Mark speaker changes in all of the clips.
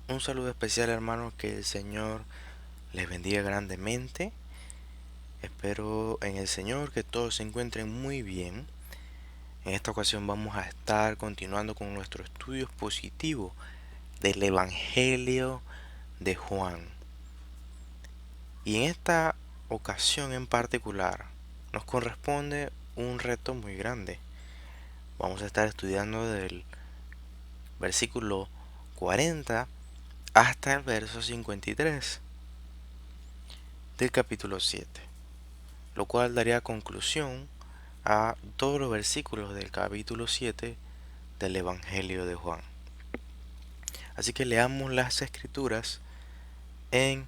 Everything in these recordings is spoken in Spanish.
Speaker 1: Un saludo especial, hermanos, que el Señor les bendiga grandemente. Espero en el Señor que todos se encuentren muy bien. En esta ocasión vamos a estar continuando con nuestro estudio expositivo del Evangelio de Juan. Y en esta ocasión en particular nos corresponde un reto muy grande. Vamos a estar estudiando del versículo 40 hasta el verso 53 del capítulo 7, lo cual daría conclusión a todos los versículos del capítulo 7 del Evangelio de Juan. Así que leamos las escrituras en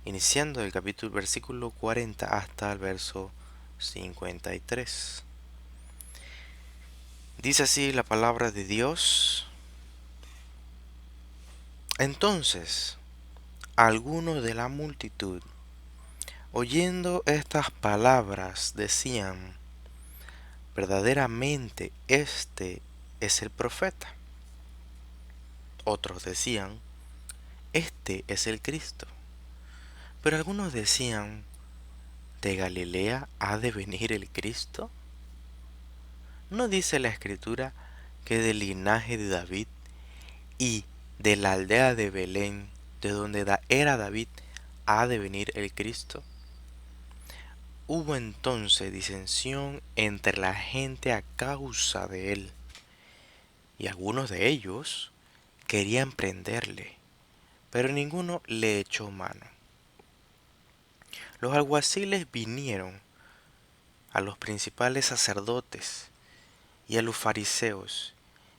Speaker 1: iniciando el capítulo versículo 40 hasta el verso 53. Dice así la palabra de Dios. Entonces, algunos de la multitud, oyendo estas palabras, decían: verdaderamente este es el profeta. Otros decían: este es el Cristo. Pero algunos decían: ¿de Galilea ha de venir el Cristo? ¿No dice la Escritura que del linaje de David y de la aldea de Belén, de donde era David, ha de venir el Cristo? Hubo entonces disensión entre la gente a causa de él, y algunos de ellos querían prenderle, pero ninguno le echó mano. Los alguaciles vinieron a los principales sacerdotes y a los fariseos,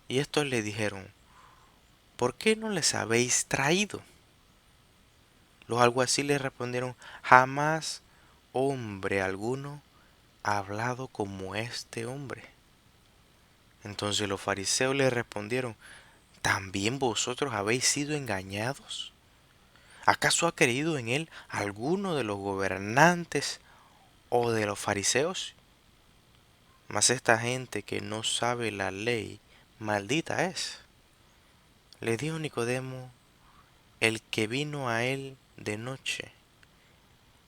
Speaker 1: y estos le dijeron: ¿por qué no les habéis traído? Los alguaciles respondieron: jamás hombre alguno ha hablado como este hombre. Entonces los fariseos le respondieron: ¿también vosotros habéis sido engañados? ¿Acaso ha creído en él alguno de los gobernantes o de los fariseos? Mas esta gente que no sabe la ley, maldita es. Le dijo Nicodemo, el que vino a él de noche,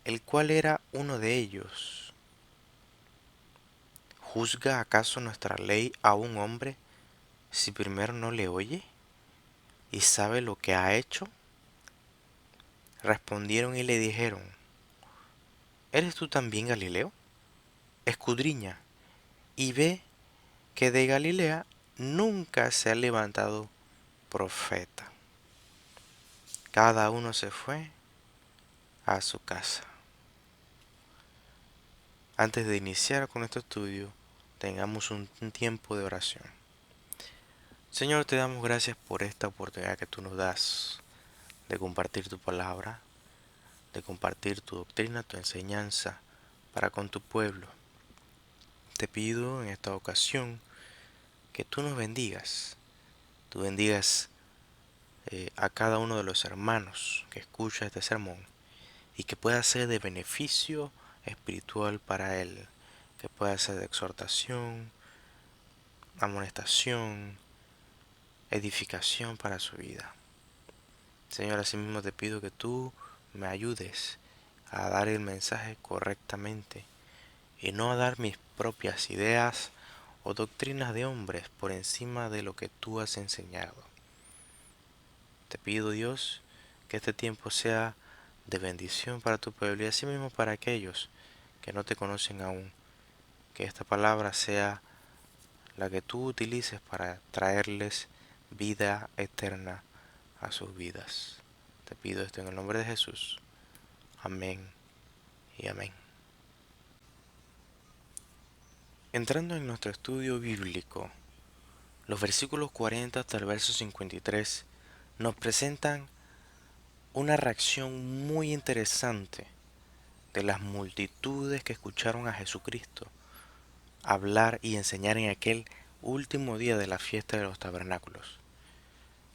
Speaker 1: el cual era uno de ellos: ¿juzga acaso nuestra ley a un hombre si primero no le oye y sabe lo que ha hecho? Respondieron y le dijeron: ¿eres tú también Galileo? Escudriña y ve que de Galilea nunca se ha levantado profeta. Cada uno se fue a su casa. Antes de iniciar con este estudio, tengamos un tiempo de oración. Señor, te damos gracias por esta oportunidad que tú nos das de compartir tu palabra, de compartir tu doctrina, tu enseñanza para con tu pueblo. Te pido en esta ocasión que tú nos bendigas, tú bendigas a cada uno de los hermanos que escucha este sermón y que pueda ser de beneficio espiritual para él, que pueda ser de exhortación, amonestación, edificación para su vida. Señor, asimismo te pido que tú me ayudes a dar el mensaje correctamente y no a dar mis propias ideas o doctrinas de hombres por encima de lo que tú has enseñado. Te pido, Dios, que este tiempo sea de bendición para tu pueblo y asimismo para aquellos que no te conocen aún. Que esta palabra sea la que tú utilices para traerles vida eterna a sus vidas. Te pido esto en el nombre de Jesús. Amén y amén. Entrando en nuestro estudio bíblico, los versículos 40 hasta el verso 53 nos presentan una reacción muy interesante de las multitudes que escucharon a Jesucristo hablar y enseñar en aquel último día de la fiesta de los tabernáculos.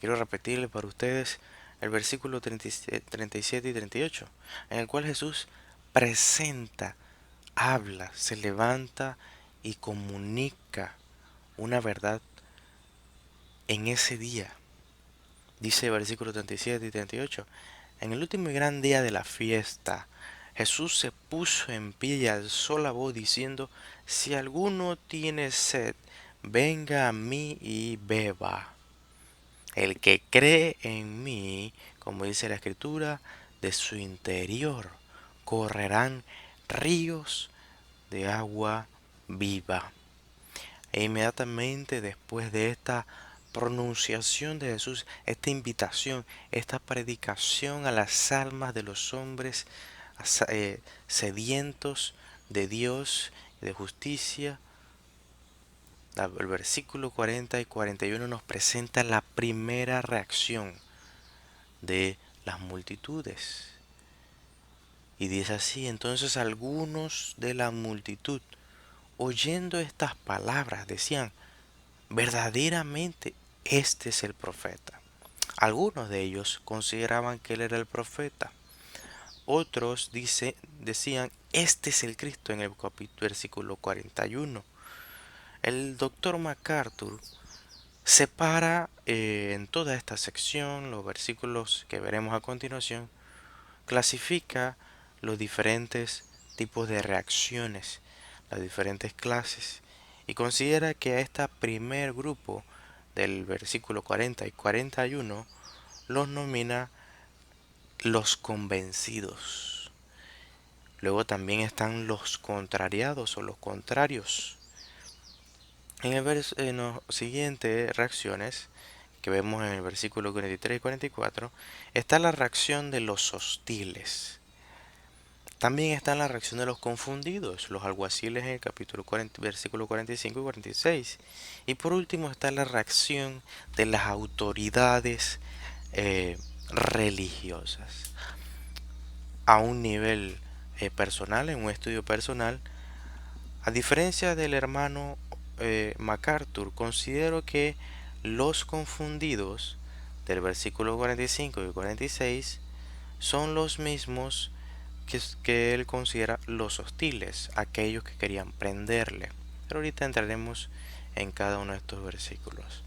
Speaker 1: Quiero repetirle para ustedes el versículo 37 y 38, en el cual Jesús presenta, habla, se levanta y comunica una verdad en ese día. Dice versículos 37 y 38. En el último y gran día de la fiesta, Jesús se puso en pie y alzó la voz diciendo, si alguno tiene sed, venga a mí y beba. El que cree en mí, como dice la Escritura, de su interior correrán ríos de agua viva. E inmediatamente después de esta pronunciación de Jesús, esta invitación, esta predicación a las almas de los hombres sedientos de Dios y de justicia, el versículo 40 y 41 nos presenta la primera reacción de las multitudes. Y dice así, entonces algunos de la multitud, oyendo estas palabras, decían, verdaderamente este es el profeta. Algunos de ellos consideraban que él era el profeta. Otros decían, este es el Cristo en el versículo 41. El doctor MacArthur separa en toda esta sección, los versículos que veremos a continuación, clasifica los diferentes tipos de reacciones, las diferentes clases, y considera que a este primer grupo del versículo 40 y 41 los nomina los convencidos. Luego también están los contrariados o los contrarios. En las siguientes reacciones que vemos en el versículo 43 y 44 está la reacción de los hostiles. También está la reacción de los confundidos, los alguaciles en el capítulo 40, versículo 45 y 46. Y por último está la reacción de las autoridades religiosas. A un nivel personal, en un estudio personal, a diferencia del hermano MacArthur, considero que los confundidos del versículo 45 y 46 son los mismos que él considera los hostiles, aquellos que querían prenderle. Pero ahorita entraremos en cada uno de estos versículos.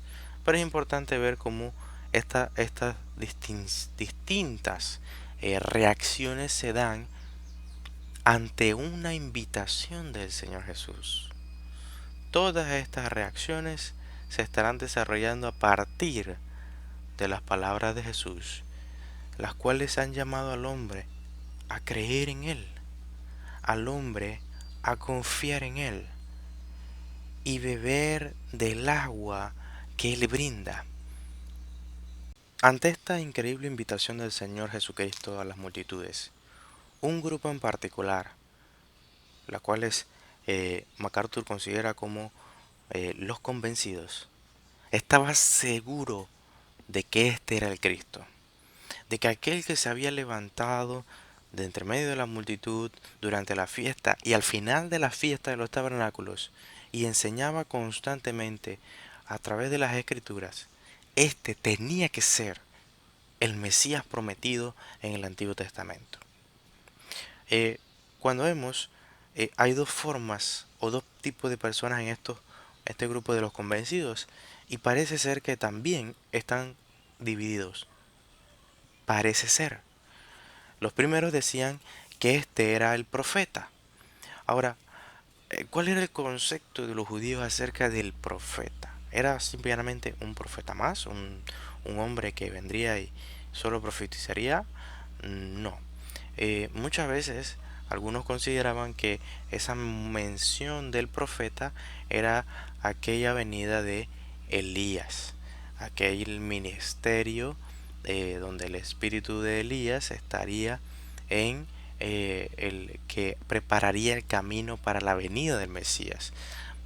Speaker 1: Pero es importante ver cómo estas distintas reacciones se dan ante una invitación del Señor Jesús. Todas estas reacciones se estarán desarrollando a partir de las palabras de Jesús, las cuales han llamado al hombre a creer en Él, al hombre a confiar en Él y beber del agua que Él brinda. Ante esta increíble invitación del Señor Jesucristo a las multitudes, un grupo en particular, la cuales MacArthur considera como los convencidos, estaba seguro de que este era el Cristo, de que aquel que se había levantado de entre medio de la multitud durante la fiesta y al final de la fiesta de los tabernáculos y enseñaba constantemente a través de las escrituras, este tenía que ser el Mesías prometido en el Antiguo Testamento. Cuando vemos, hay dos formas o dos tipos de personas en este grupo de los convencidos, y parece ser que también están divididos. Parece ser. Los primeros decían que este era el profeta. Ahora, ¿cuál era el concepto de los judíos acerca del profeta? ¿Era simplemente un profeta más? ¿Un hombre que vendría y solo profetizaría? No. Muchas veces algunos consideraban que esa mención del profeta era aquella venida de Elías, aquel ministerio donde el espíritu de Elías estaría en el que prepararía el camino para la venida del Mesías.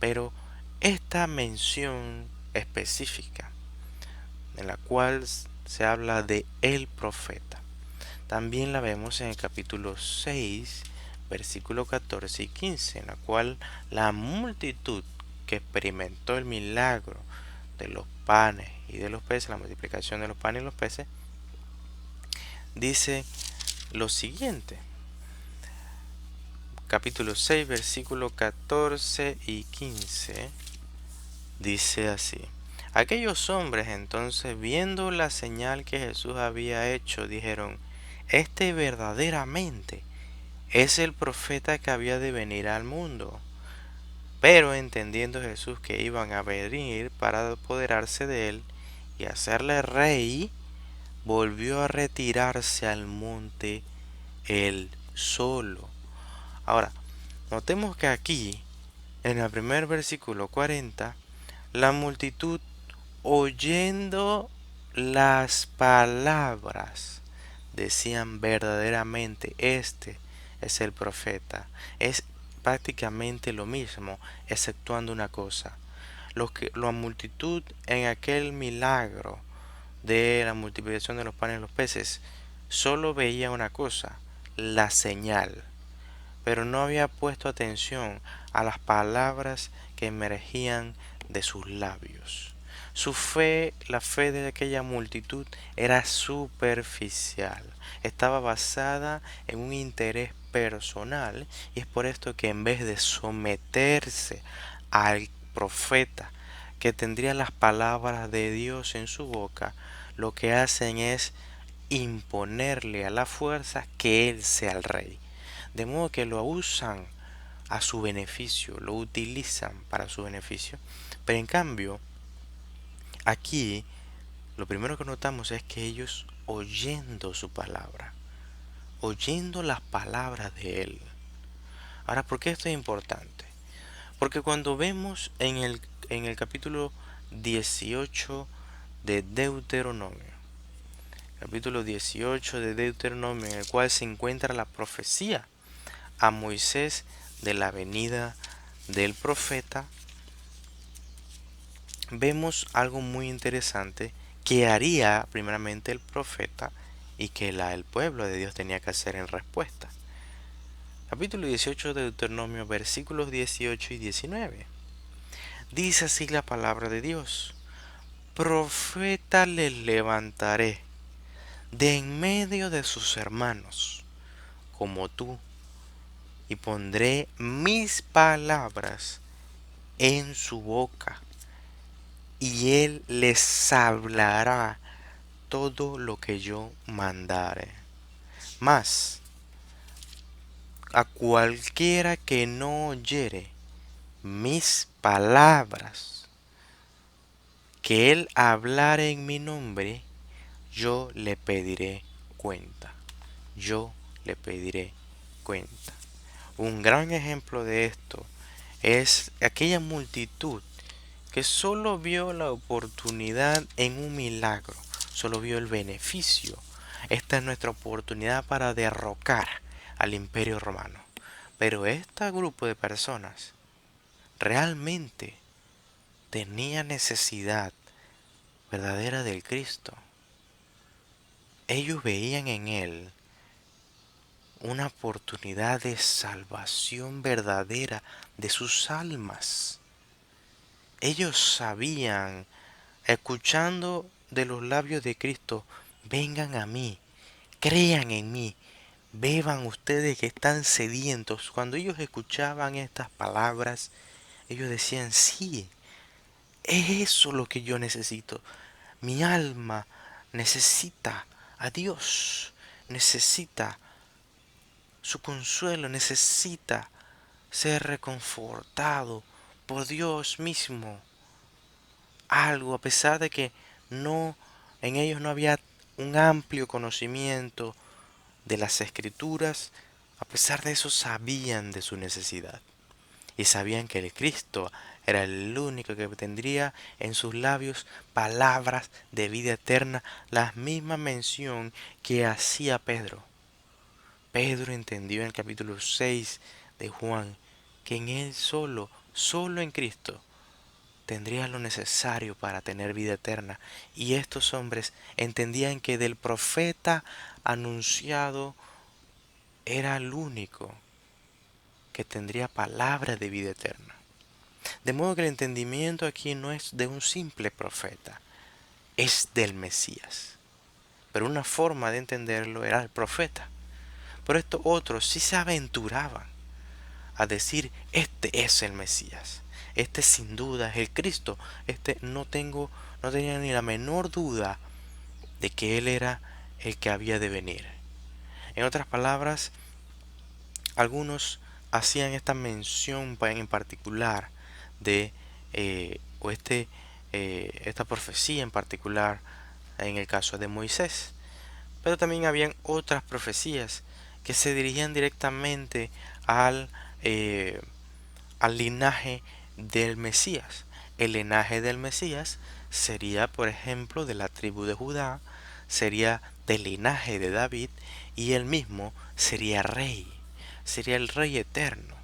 Speaker 1: Pero esta mención específica en la cual se habla de el profeta, también la vemos en el capítulo 6, versículo 14 y 15, en la cual la multitud que experimentó el milagro de los panes y de los peces, la multiplicación de los panes y los peces, dice lo siguiente. Capítulo 6, versículo 14 y 15, dice así. Aquellos hombres entonces, viendo la señal que Jesús había hecho, dijeron, este verdaderamente es el profeta que había de venir al mundo. Pero entendiendo Jesús que iban a venir para apoderarse de él y hacerle rey, volvió a retirarse al monte él solo. Ahora, notemos que aquí, en el primer versículo 40, la multitud, oyendo las palabras, decían verdaderamente, este es el profeta. Es prácticamente lo mismo, exceptuando una cosa. La multitud en aquel milagro de la multiplicación de los panes y los peces solo veía una cosa, la señal, pero no había puesto atención a las palabras que emergían de sus labios. Su fe, la fe de aquella multitud, era superficial, estaba basada en un interés personal, y es por esto que en vez de someterse al profeta que tendría las palabras de Dios en su boca, lo que hacen es imponerle a la fuerza que él sea el rey. De modo que lo usan a su beneficio, lo utilizan para su beneficio. Pero en cambio, aquí lo primero que notamos es que ellos, oyendo su palabra, oyendo las palabras de él. Ahora, ¿por qué esto es importante? Porque cuando vemos en el capítulo 18 de Deuteronomio, en el cual se encuentra la profecía a Moisés de la venida del profeta, vemos algo muy interesante que haría primeramente el profeta y que el pueblo de Dios tenía que hacer en respuesta. Capítulo 18 de Deuteronomio, versículos 18 y 19. Dice así la palabra de Dios: profeta les levantaré de en medio de sus hermanos, como tú, y pondré mis palabras en su boca, y él les hablará todo lo que yo mandare. Mas a cualquiera que no oyere mis palabras, que él hablare en mi nombre, yo le pediré cuenta. Yo le pediré cuenta. Un gran ejemplo de esto es aquella multitud que solo vio la oportunidad en un milagro, solo vio el beneficio. Esta es nuestra oportunidad para derrocar al Imperio Romano. Pero este grupo de personas realmente tenía necesidad verdadera del Cristo. Ellos veían en él una oportunidad de salvación verdadera de sus almas. Ellos sabían, escuchando de los labios de Cristo, vengan a mí, crean en mí, beban ustedes que están sedientos. Cuando ellos escuchaban estas palabras, ellos decían, sí, es eso lo que yo necesito. Mi alma necesita a Dios, necesita su consuelo, necesita ser reconfortado por Dios mismo. Algo, a pesar de que no, en ellos no había un amplio conocimiento de las escrituras, a pesar de eso sabían de su necesidad. Y sabían que el Cristo era el único que tendría en sus labios palabras de vida eterna, la misma mención que hacía Pedro. Pedro entendió en el capítulo 6 de Juan que en él solo en Cristo, tendría lo necesario para tener vida eterna. Y estos hombres entendían que del profeta anunciado era el único que tendría palabra de vida eterna. De modo que el entendimiento aquí no es de un simple profeta, es del Mesías. Pero una forma de entenderlo era el profeta. Por esto otros sí se aventuraban a decir, este es el Mesías, este sin duda es el Cristo, este no tengo no tenían ni la menor duda de que Él era el que había de venir. En otras palabras, algunos hacían esta mención en particular de, o esta profecía en particular en el caso de Moisés. Pero también habían otras profecías que se dirigían directamente al, eh, al linaje del Mesías. El linaje del Mesías sería, por ejemplo, de la tribu de Judá, sería del linaje de David, y él mismo sería rey, sería el rey eterno.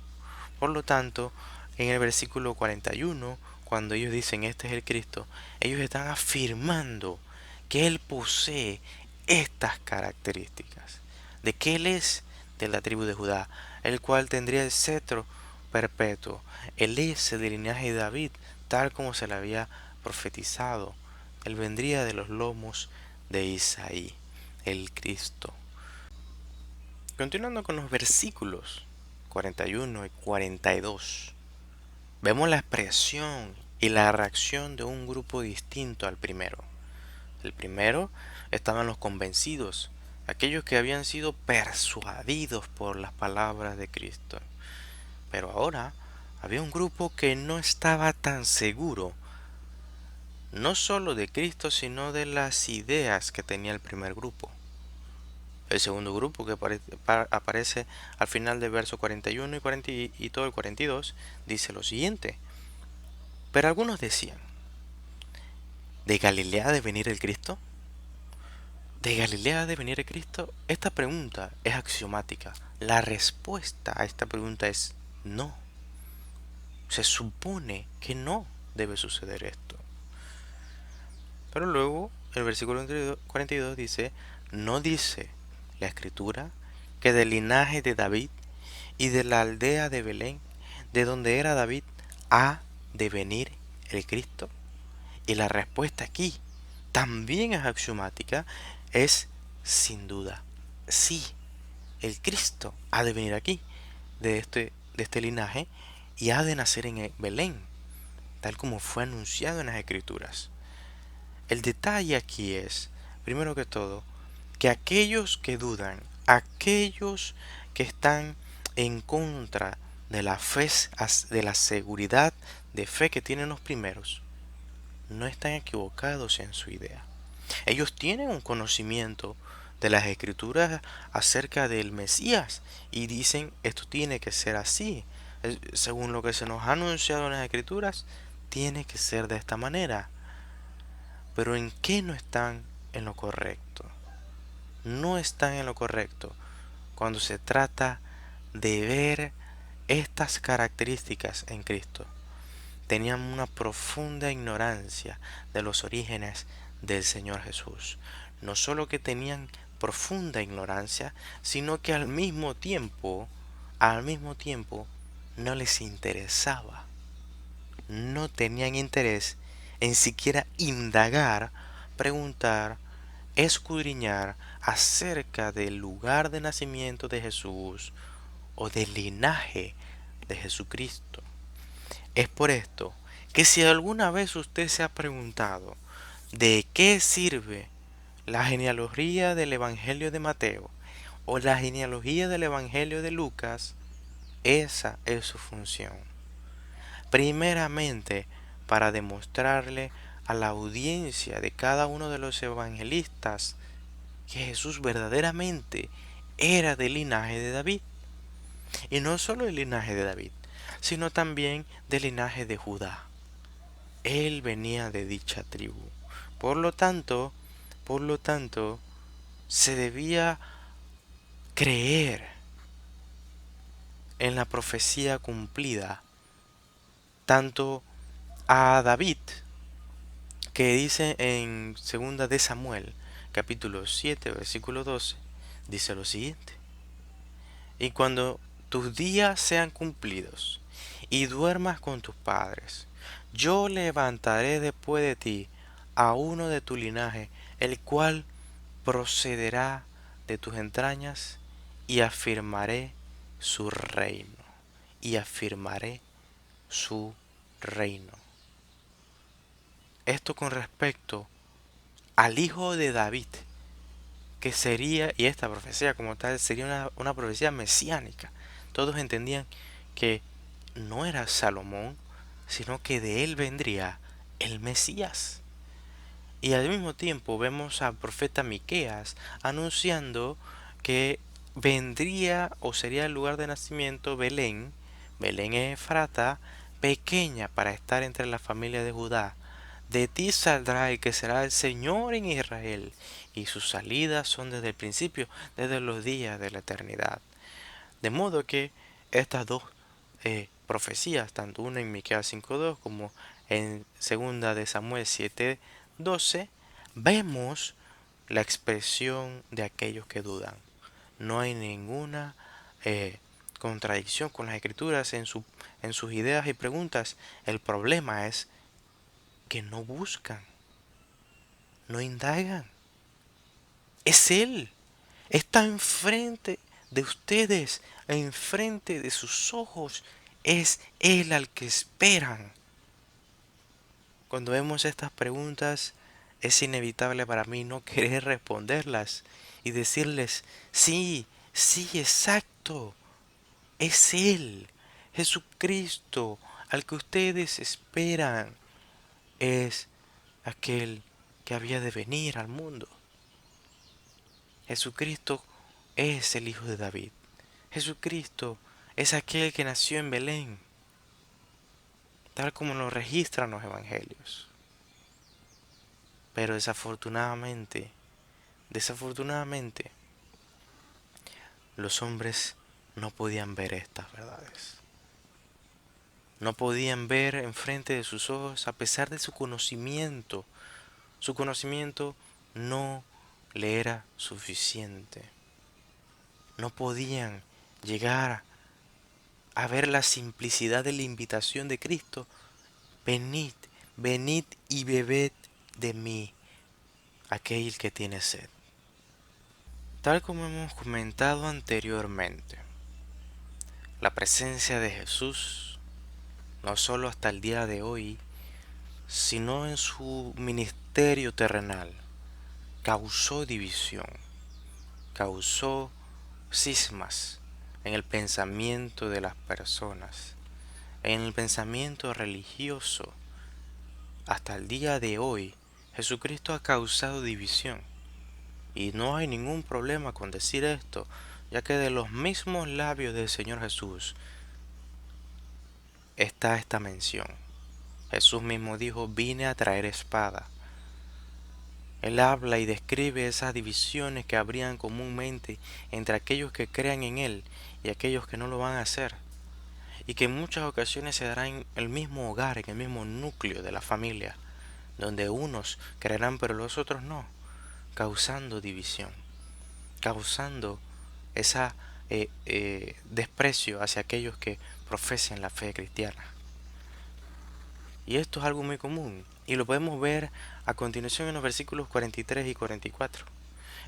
Speaker 1: Por lo tanto, en el versículo 41, cuando ellos dicen este es el Cristo, ellos están afirmando que Él posee estas características, de que Él es de la tribu de Judá, el cual tendría el cetro perpetuo. Él es del linaje de David, tal como se le había profetizado. Él vendría de los lomos de Isaí, el Cristo. Continuando con los versículos 41 y 42, vemos la expresión y la reacción de un grupo distinto al primero. El primero estaban los convencidos, aquellos que habían sido persuadidos por las palabras de Cristo. Pero ahora había un grupo que no estaba tan seguro, no solo de Cristo, sino de las ideas que tenía el primer grupo. El segundo grupo que aparece al final del verso 41 y todo el 42 dice lo siguiente. Pero algunos decían, ¿de Galilea ha de venir el Cristo? ¿De Galilea ha de venir el Cristo? Esta pregunta es axiomática. La respuesta a esta pregunta es no. Se supone que no debe suceder esto. Pero luego el versículo 42 dice, ¿no dice la escritura que del linaje de David y de la aldea de Belén, de donde era David, ha de venir el Cristo? Y la respuesta aquí también es axiomática, es sin duda, sí, el Cristo ha de venir aquí, de este linaje, y ha de nacer en Belén, tal como fue anunciado en las Escrituras. El detalle aquí es, primero que todo, que aquellos que dudan, aquellos que están en contra de la fe, de la seguridad de fe que tienen los primeros, no están equivocados en su idea. Ellos tienen un conocimiento de las escrituras acerca del Mesías y dicen esto tiene que ser así. Según lo que se nos ha anunciado en las escrituras, tiene que ser de esta manera. Pero ¿en qué no están en lo correcto? No están en lo correcto cuando se trata de ver estas características en Cristo. Tenían una profunda ignorancia de los orígenes del Señor Jesús. No solo que tenían profunda ignorancia, sino que al mismo tiempo, no les interesaba. No tenían interés en siquiera indagar, preguntar, escudriñar acerca del lugar de nacimiento de Jesús o del linaje de Jesucristo. Es por esto que si alguna vez usted se ha preguntado de qué sirve la genealogía del Evangelio de Mateo o la genealogía del Evangelio de Lucas, esa es su función. Primeramente, para demostrarle a la audiencia de cada uno de los evangelistas que Jesús verdaderamente era del linaje de David. Y no solo del linaje de David, sino también del linaje de Judá. Él venía de dicha tribu. Por lo tanto, se debía creer en la profecía cumplida, tanto a David, que dice en 2 de Samuel, capítulo 7, versículo 12, dice lo siguiente: y cuando tus días sean cumplidos y duermas con tus padres, yo levantaré después de ti a uno de tu linaje, el cual procederá de tus entrañas, y afirmaré su reino. Y afirmaré su reino. Esto con respecto al hijo de David, que sería, y esta profecía como tal, sería una profecía mesiánica. Todos entendían que no era Salomón, sino que de él vendría el Mesías. Y al mismo tiempo vemos al profeta Miqueas anunciando que vendría o sería el lugar de nacimiento Belén, Belén Efrata, pequeña para estar entre la familia de Judá. De ti saldrá el que será el Señor en Israel, y sus salidas son desde el principio, desde los días de la eternidad. De modo que estas dos profecías, tanto una en Miqueas 5:2 como en segunda de Samuel 7:12, vemos la expresión de aquellos que dudan. No hay ninguna contradicción con las escrituras en sus ideas y preguntas. El problema es que no buscan, no indagan. Es Él. Está enfrente de ustedes, enfrente de sus ojos. Es Él al que esperan. Cuando vemos estas preguntas, es inevitable para mí no querer responderlas y decirles, sí, sí, exacto, es Él, Jesucristo, al que ustedes esperan, es aquel que había de venir al mundo. Jesucristo es el Hijo de David. Jesucristo es aquel que nació en Belén, tal como lo registran los evangelios. Pero desafortunadamente, los hombres no podían ver estas verdades. No podían ver enfrente de sus ojos a pesar de su conocimiento. Su conocimiento no le era suficiente. No podían llegar a ver la simplicidad de la invitación de Cristo. Venid, venid y bebed de mí, aquel que tiene sed. Tal como hemos comentado anteriormente, la presencia de Jesús, no solo hasta el día de hoy, sino en su ministerio terrenal, causó división, causó cismas en el pensamiento de las personas, en el pensamiento religioso. Hasta el día de hoy, Jesucristo ha causado división. Y no hay ningún problema con decir esto, ya que de los mismos labios del Señor Jesús está esta mención. Jesús mismo dijo, vine a traer espada. Él habla y describe esas divisiones que habrían comúnmente entre aquellos que crean en Él y aquellos que no lo van a hacer. Y que en muchas ocasiones se dará en el mismo hogar, en el mismo núcleo de la familia, donde unos creerán pero los otros no, causando división, causando esa desprecio hacia aquellos que profesen la fe cristiana. Y esto es algo muy común y lo podemos ver a continuación en los versículos 43 y 44.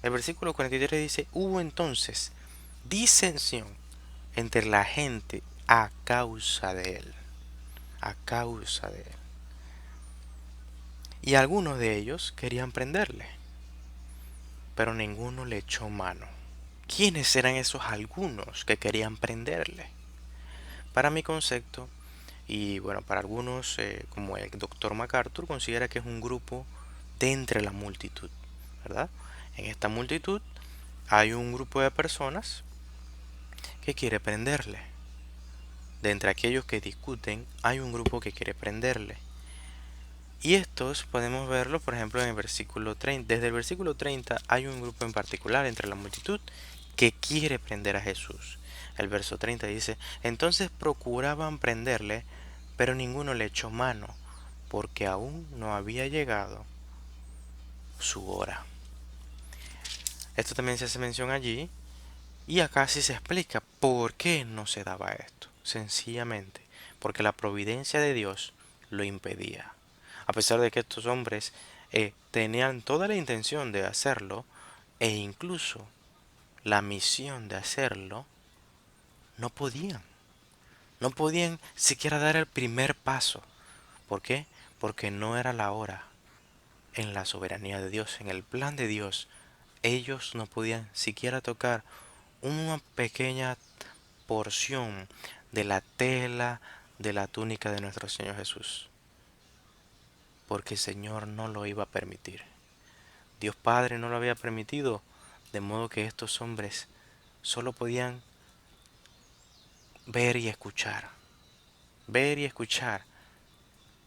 Speaker 1: El versículo 43 dice, hubo entonces disensión entre la gente a causa de él, a causa de él. Y algunos de ellos querían prenderle, pero ninguno le echó mano. ¿Quiénes eran esos algunos que querían prenderle? Para mi concepto, y bueno, para algunos, como el doctor MacArthur, considera que es un grupo de entre la multitud, ¿verdad? En esta multitud hay un grupo de personas que quiere prenderle. De entre aquellos que discuten, hay un grupo que quiere prenderle. Y estos podemos verlo, por ejemplo, en el versículo 30. Desde el versículo 30 hay un grupo en particular entre la multitud que quiere prender a Jesús. El verso 30 dice, entonces procuraban prenderle, pero ninguno le echó mano, porque aún no había llegado su hora. Esto también se hace mención allí, y acá sí se explica por qué no se daba esto. Sencillamente, porque la providencia de Dios lo impedía. A pesar de que estos hombres tenían toda la intención de hacerlo, e incluso la misión de hacerlo, no podían. No podían siquiera dar el primer paso. ¿Por qué? porque no era la hora. En la soberanía de Dios, en el plan de Dios, ellos no podían siquiera tocar una pequeña porción de la tela de la túnica de nuestro Señor Jesús, porque el Señor no lo iba a permitir. Dios Padre no lo había permitido, de modo que estos hombres solo podían ver y escuchar, ver y escuchar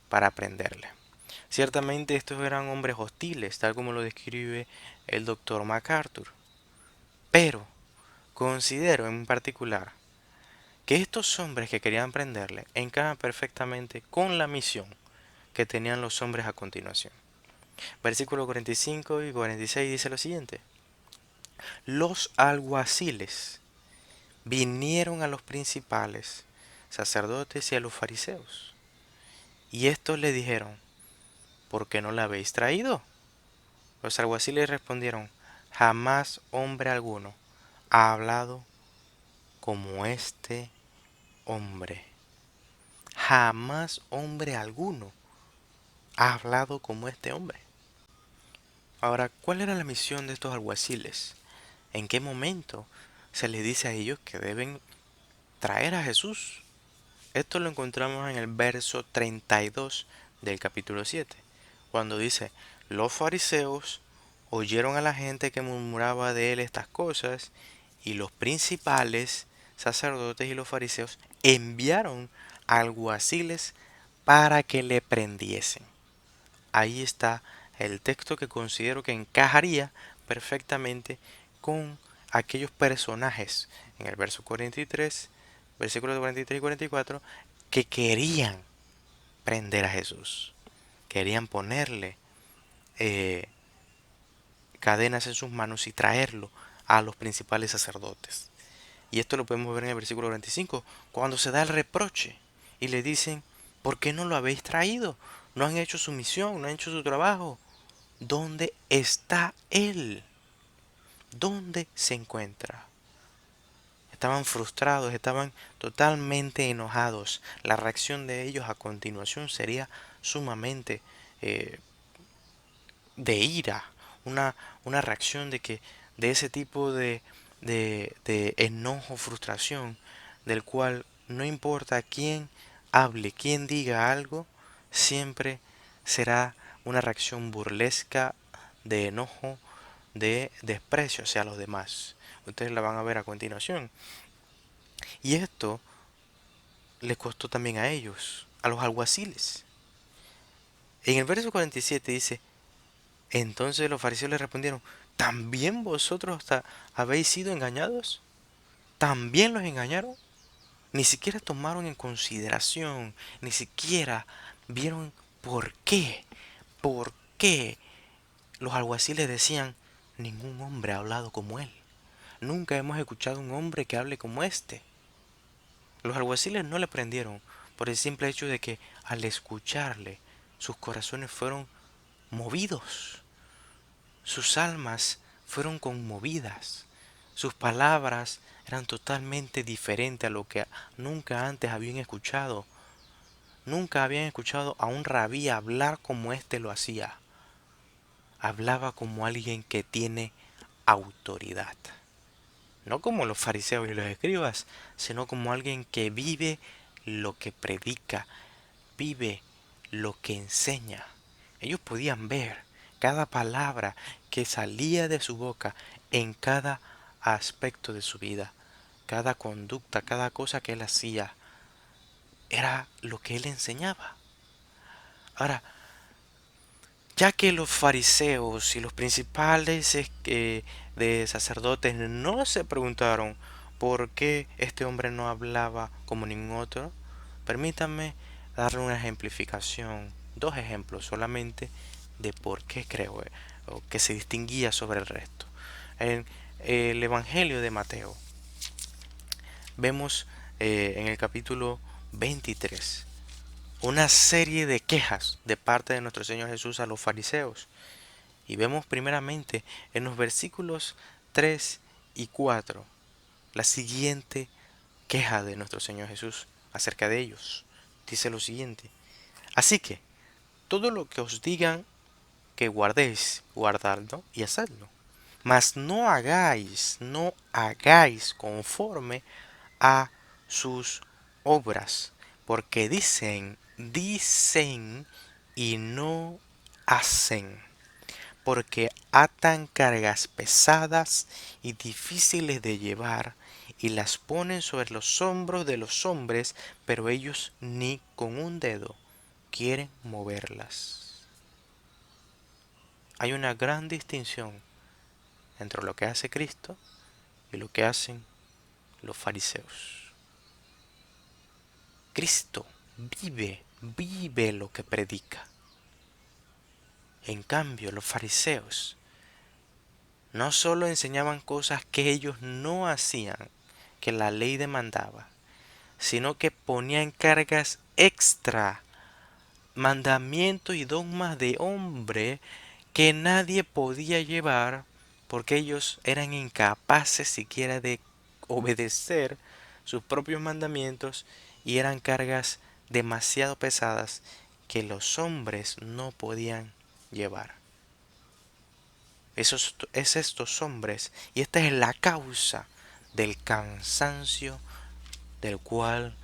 Speaker 1: para aprenderle. Ciertamente estos eran hombres hostiles, tal como lo describe el doctor MacArthur, pero considero en particular que estos hombres que querían aprenderle encajan perfectamente con la misión que tenían los hombres a continuación. Versículos 45 y 46 dice lo siguiente: los alguaciles vinieron a los principales sacerdotes y a los fariseos, y estos le dijeron: ¿por qué no la habéis traído? Los alguaciles respondieron: jamás hombre alguno ha hablado como este hombre. Jamás hombre alguno ha hablado como este hombre. Ahora, ¿cuál era la misión de estos alguaciles? ¿En qué momento se les dice a ellos que deben traer a Jesús? Esto lo encontramos en el verso 32 del capítulo 7, cuando dice: los fariseos oyeron a la gente que murmuraba de él estas cosas, y los principales sacerdotes y los fariseos enviaron alguaciles para que le prendiesen. Ahí está el texto que considero que encajaría perfectamente con aquellos personajes en el verso 43, versículos 43 y 44, que querían prender a Jesús. Querían ponerle eh, cadenas en sus manos y traerlo a los principales sacerdotes. Y esto lo podemos ver en el versículo 45, cuando se da el reproche y le dicen: ¿por qué no lo habéis traído? No han hecho su misión, no han hecho su trabajo. ¿Dónde está él? ¿Dónde se encuentra? Estaban frustrados, estaban totalmente enojados. La reacción de ellos a continuación sería sumamente eh, de ira, una reacción de ese tipo de enojo, frustración, del cual no importa quién hable, quién diga algo, siempre será una reacción burlesca, de enojo, de desprecio hacia los demás. Ustedes la van a ver a continuación. Y esto les costó también a ellos, a los alguaciles. En el verso 47 dice: entonces los fariseos le respondieron: ¿también vosotros habéis sido engañados? ¿También los engañaron? Ni siquiera tomaron en consideración, ni siquiera vieron por qué los alguaciles decían: ningún hombre ha hablado como él. Nunca hemos escuchado un hombre que hable como este. Los alguaciles no le prendieron por el simple hecho de que al escucharle sus corazones fueron movidos. Sus almas fueron conmovidas. Sus palabras eran totalmente diferentes a lo que nunca antes habían escuchado. Nunca habían escuchado a un rabí hablar como éste lo hacía. Hablaba como alguien que tiene autoridad. No como los fariseos y los escribas, sino como alguien que vive lo que predica, vive lo que enseña. Ellos podían ver cada palabra que salía de su boca en cada aspecto de su vida, cada conducta, cada cosa que él hacía, era lo que él enseñaba. Ahora, ya que los fariseos y los principales de sacerdotes no se preguntaron por qué este hombre no hablaba como ningún otro, permítanme darle una ejemplificación, dos ejemplos solamente de por qué creo o que se distinguía sobre el resto. En el Evangelio de Mateo vemos en el capítulo 23 una serie de quejas de parte de nuestro Señor Jesús a los fariseos. Y vemos primeramente en los versículos 3 y 4 la siguiente queja de nuestro Señor Jesús acerca de ellos. Dice lo siguiente: así que, todo lo que os digan que guardéis, guardadlo y hacedlo. Mas no hagáis conforme a sus obras, porque dicen y no hacen, porque atan cargas pesadas y difíciles de llevar y las ponen sobre los hombros de los hombres, pero ellos ni con un dedo quieren moverlas. Hay una gran distinción entre lo que hace Cristo y lo que hacen los fariseos. Cristo vive lo que predica. En cambio, los fariseos no solo enseñaban cosas que ellos no hacían, que la ley demandaba, sino que ponían cargas extra, mandamientos y dogmas de hombre que nadie podía llevar porque ellos eran incapaces siquiera de obedecer sus propios mandamientos y eran cargas demasiado pesadas que los hombres no podían llevar. Es estos hombres y esta es la causa del cansancio del cual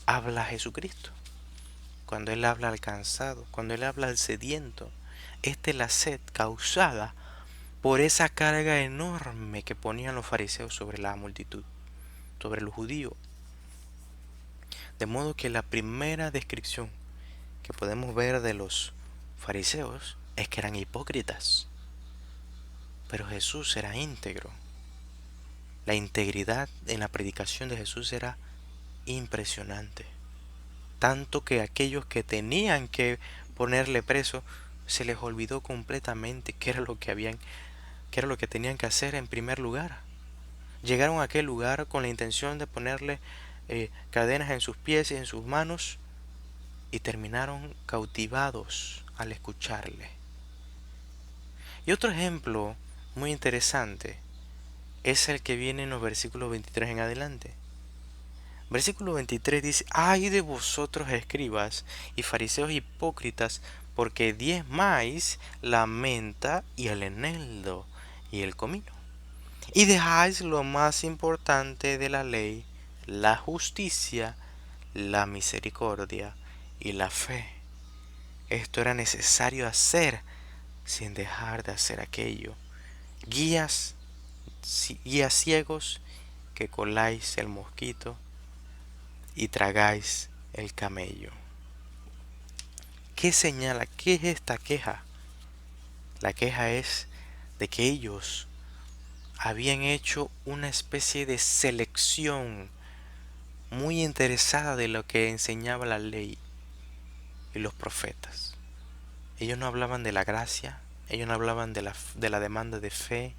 Speaker 1: habla Jesucristo. Cuando Él habla al cansado, cuando Él habla al sediento, esta es la sed causada por esa carga enorme que ponían los fariseos sobre la multitud, sobre los judíos. De modo que la primera descripción que podemos ver de los fariseos es que eran hipócritas. Pero Jesús era íntegro. La integridad en la predicación de Jesús era impresionante. Tanto que aquellos que tenían que ponerle preso se les olvidó completamente qué era lo que tenían que hacer en primer lugar. Llegaron a aquel lugar con la intención de ponerle cadenas en sus pies y en sus manos y terminaron cautivados al escucharle. Y otro ejemplo muy interesante es el que viene en los versículos 23 en adelante. Versículo 23 dice: ay de vosotros, escribas y fariseos hipócritas, porque diezmáis la menta y el eneldo y el comino, y dejáis lo más importante de la ley, la justicia, la misericordia y la fe. Esto era necesario hacer sin dejar de hacer aquello. Guías ciegos que coláis el mosquito y tragáis el camello. ¿Qué señala? ¿Qué es esta queja? La queja es de que ellos habían hecho una especie de selección muy interesada de lo que enseñaba la ley y los profetas. Ellos no hablaban de la gracia, ellos no hablaban de la demanda de fe,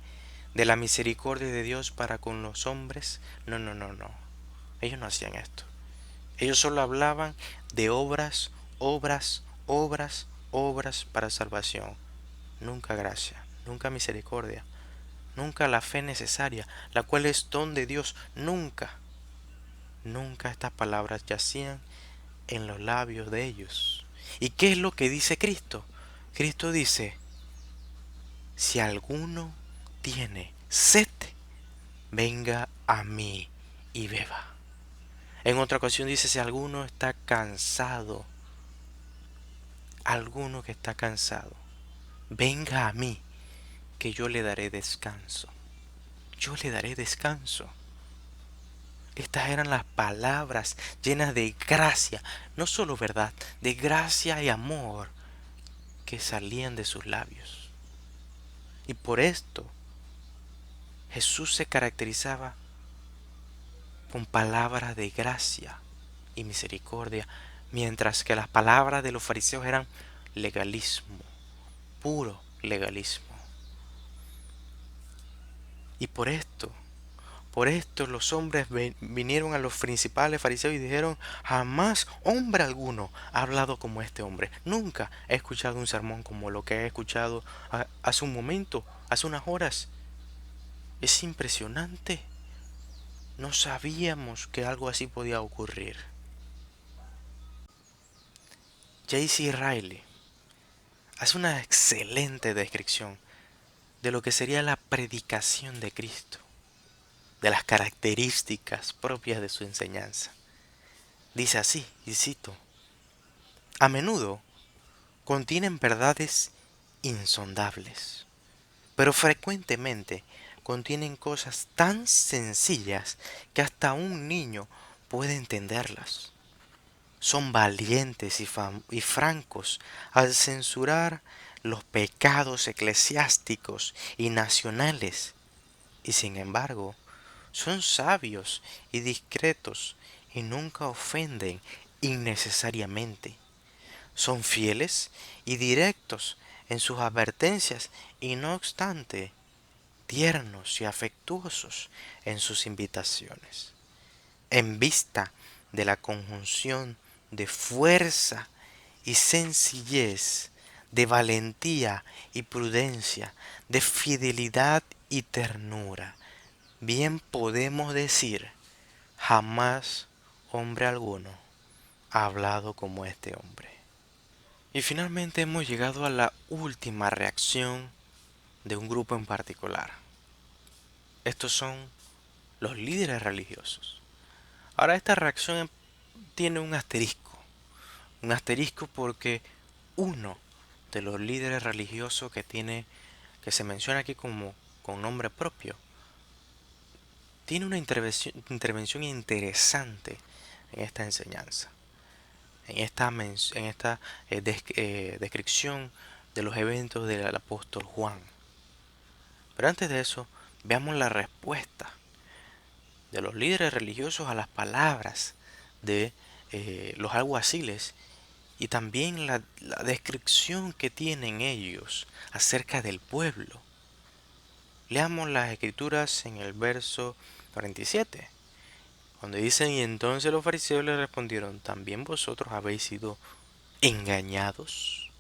Speaker 1: de la misericordia de Dios para con los hombres. No, no, no, no. Ellos no hacían esto. Ellos solo hablaban de obras, obras, obras, obras para salvación. Nunca gracia, nunca misericordia, nunca la fe necesaria, la cual es don de Dios. Nunca, nunca estas palabras yacían en los labios de ellos. ¿Y qué es lo que dice Cristo? Cristo dice: si alguno tiene sed, venga a mí y beba. En otra ocasión dice: si alguno está cansado, alguno que está cansado, venga a mí, que yo le daré descanso. Yo le daré descanso. Estas eran las palabras llenas de gracia, no solo verdad, de gracia y amor que salían de sus labios. Y por esto Jesús se caracterizaba con palabras de gracia y misericordia, mientras que las palabras de los fariseos eran legalismo, puro legalismo. Y por esto los hombres vinieron a los principales fariseos y dijeron: jamás hombre alguno ha hablado como este hombre. Nunca he escuchado un sermón como lo que he escuchado hace un momento, hace unas horas. Es impresionante. No sabíamos que algo así podía ocurrir. J.C. Riley hace una excelente descripción de lo que sería la predicación de Cristo, de las características propias de su enseñanza. Dice así, y cito, a menudo contienen verdades insondables, pero frecuentemente contienen cosas tan sencillas que hasta un niño puede entenderlas. Son valientes y francos al censurar los pecados eclesiásticos y nacionales, y sin embargo, son sabios y discretos y nunca ofenden innecesariamente. Son fieles y directos en sus advertencias y no obstante, tiernos y afectuosos en sus invitaciones. En vista de la conjunción de fuerza y sencillez, de valentía y prudencia, de fidelidad y ternura, bien podemos decir, jamás hombre alguno ha hablado como este hombre. Y finalmente hemos llegado a la última reacción de un grupo en particular. Estos son los líderes religiosos. Ahora esta reacción tiene un asterisco. Un asterisco porque uno de los líderes religiosos que se menciona aquí como con nombre propio, tiene una intervención interesante en esta enseñanza, en esta descripción de los eventos del apóstol Juan. Pero antes de eso, veamos la respuesta de los líderes religiosos a las palabras de los alguaciles y también la descripción que tienen ellos acerca del pueblo. Leamos las escrituras en el verso 47, donde dicen, y entonces los fariseos le respondieron, ¿también vosotros habéis sido engañados?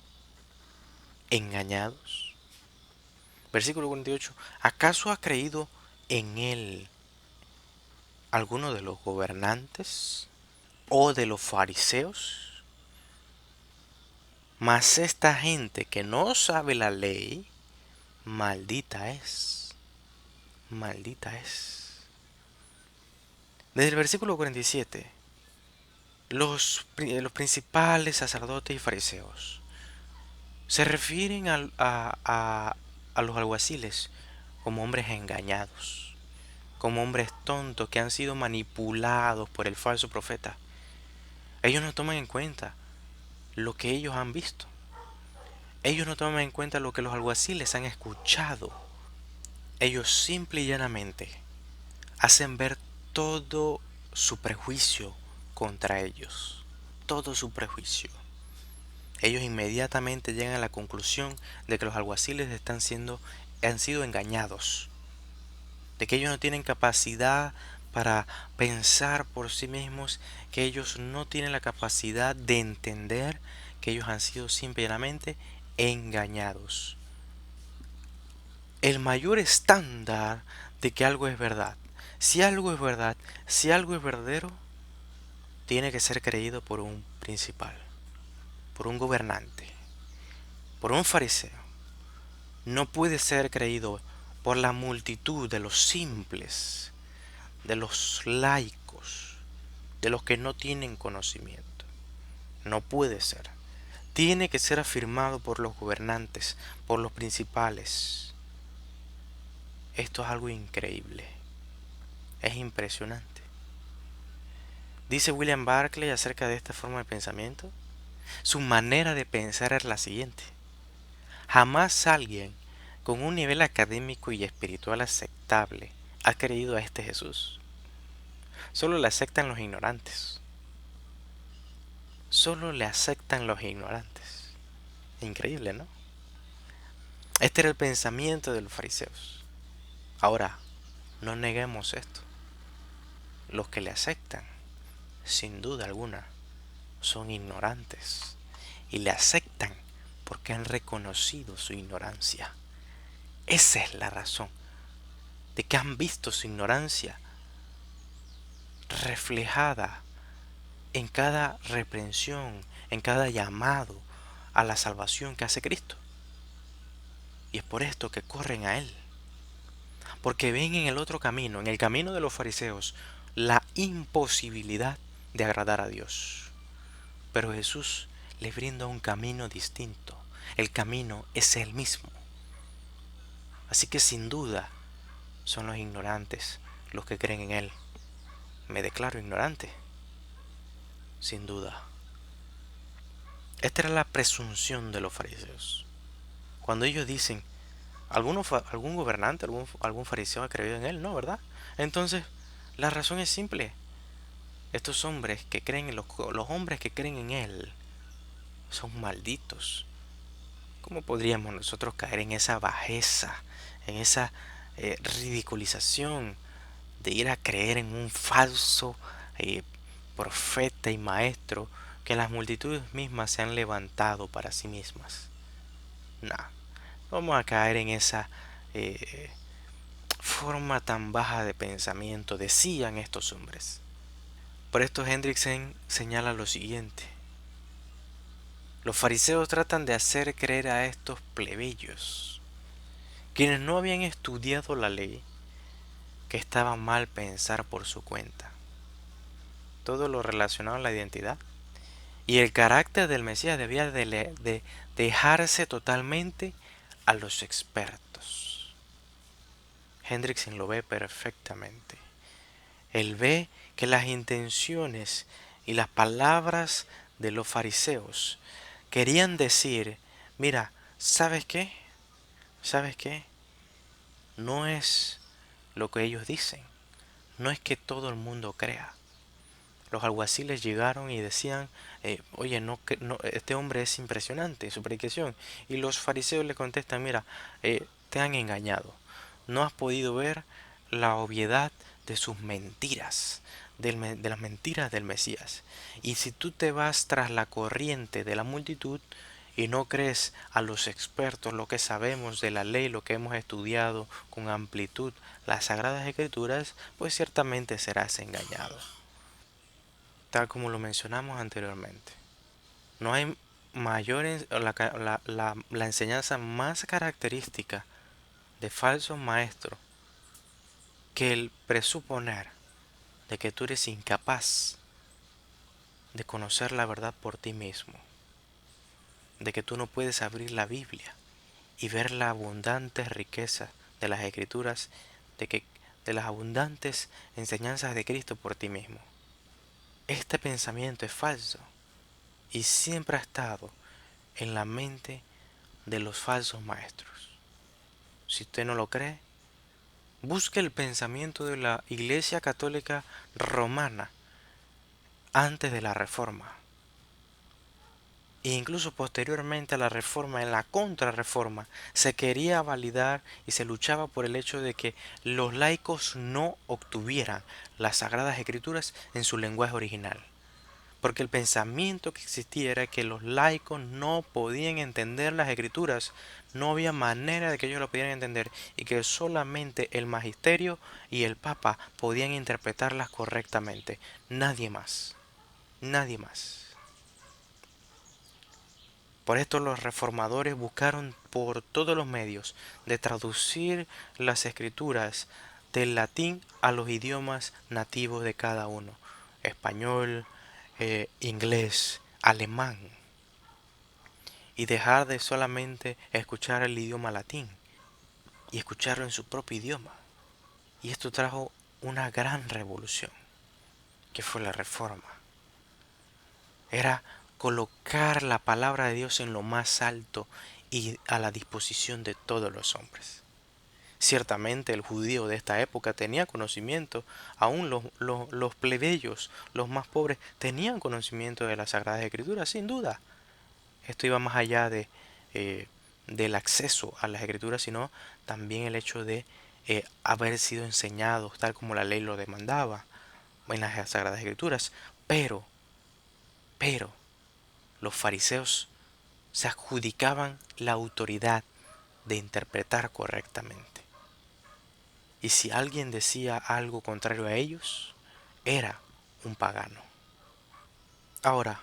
Speaker 1: ¿Engañados? Versículo 48, ¿acaso ha creído en él alguno de los gobernantes o de los fariseos? Mas esta gente que no sabe la ley, maldita es, maldita es. Desde el versículo 47, los principales sacerdotes y fariseos se refieren a los alguaciles como hombres engañados, como hombres tontos que han sido manipulados por el falso profeta. Ellos no toman en cuenta lo que ellos han visto. Ellos no toman en cuenta lo que los alguaciles han escuchado. Ellos simple y llanamente hacen ver todo su prejuicio contra ellos. Todo su prejuicio. Ellos inmediatamente llegan a la conclusión de que los alguaciles han sido engañados. De que ellos no tienen capacidad para pensar por sí mismos, que ellos no tienen la capacidad de entender que ellos han sido simplemente engañados. El mayor estándar de que algo es verdad, si algo es verdad, si algo es verdadero, tiene que ser creído por un principal, por un gobernante, por un fariseo. No puede ser creído por la multitud de los simples, de los laicos, de los que no tienen conocimiento. No puede ser. Tiene que ser afirmado por los gobernantes, por los principales. Esto es algo increíble. Es impresionante. Dice William Barclay acerca de esta forma de pensamiento. Su manera de pensar es la siguiente. Jamás alguien con un nivel académico y espiritual aceptable ha creído a este Jesús. Solo le aceptan los ignorantes. Solo le aceptan los ignorantes. Increíble, ¿no? Este era el pensamiento de los fariseos. Ahora, no neguemos esto. Los que le aceptan, sin duda alguna, son ignorantes. Y le aceptan porque han reconocido su ignorancia. Esa es la razón de que han visto su ignorancia reflejada en cada reprensión, en cada llamado a la salvación que hace Cristo. Y es por esto que corren a Él. Porque ven en el otro camino, en el camino de los fariseos, la imposibilidad de agradar a Dios. Pero Jesús les brinda un camino distinto. El camino es Él mismo. Así que sin duda son los ignorantes los que creen en Él. Me declaro ignorante, sin duda. Esta era la presunción de los fariseos. Cuando ellos dicen, algún gobernante, algún fariseo ha creído en Él, no, ¿verdad? Entonces, la razón es simple. Estos hombres que creen, los hombres que creen en Él, son malditos. ¿Cómo podríamos nosotros caer en esa bajeza, en esa ridiculización de ir a creer en un falso eh, profeta y maestro que las multitudes mismas se han levantado para sí mismas? No, vamos a caer en esa eh, forma tan baja de pensamiento, decían estos hombres. Por esto Hendrickson señala lo siguiente. Los fariseos tratan de hacer creer a estos plebeyos, quienes no habían estudiado la ley, que estaba mal pensar por su cuenta. Todo lo relacionado a la identidad y el carácter del Mesías debía de dejarse totalmente a los expertos. Hendrickson lo ve perfectamente. Él ve que las intenciones y las palabras de los fariseos querían decir, mira, ¿sabes qué? ¿Sabes qué? No es lo que ellos dicen. No es que todo el mundo crea. Los alguaciles llegaron y decían, oye, este hombre es impresionante en su predicación. Y los fariseos le contestan, mira, te han engañado. No has podido ver la obviedad de sus mentiras, de las mentiras del Mesías. Y si tú te vas tras la corriente de la multitud y no crees a los expertos, lo que sabemos de la ley, lo que hemos estudiado con amplitud, las Sagradas Escrituras, pues ciertamente serás engañado. Tal como lo mencionamos anteriormente. No hay mayor, la enseñanza más característica de falsos maestros que el presuponer de que tú eres incapaz de conocer la verdad por ti mismo, de que tú no puedes abrir la Biblia y ver la abundante riqueza de las Escrituras, de las abundantes enseñanzas de Cristo por ti mismo. Este pensamiento es falso y siempre ha estado en la mente de los falsos maestros. Si usted no lo cree, busque el pensamiento de la Iglesia Católica Romana antes de la Reforma e incluso posteriormente a la Reforma. En la Contrarreforma se quería validar y se luchaba por el hecho de que los laicos no obtuvieran las Sagradas Escrituras en su lenguaje original. Porque el pensamiento que existía era que los laicos no podían entender las escrituras, no había manera de que ellos lo pudieran entender y que solamente el magisterio y el papa podían interpretarlas correctamente, nadie más, nadie más. Por esto los reformadores buscaron por todos los medios de traducir las escrituras del latín a los idiomas nativos de cada uno, español, inglés, alemán, y dejar de solamente escuchar el idioma latín y escucharlo en su propio idioma. Y esto trajo una gran revolución, que fue la Reforma. Era colocar la palabra de Dios en lo más alto y a la disposición de todos los hombres. Ciertamente el judío de esta época tenía conocimiento, aún los plebeyos, los más pobres, tenían conocimiento de las Sagradas Escrituras, sin duda. Esto iba más allá del acceso a las Escrituras, sino también el hecho de haber sido enseñados tal como la ley lo demandaba en las Sagradas Escrituras. Pero, los fariseos se adjudicaban la autoridad de interpretar correctamente. Y si alguien decía algo contrario a ellos, era un pagano. Ahora,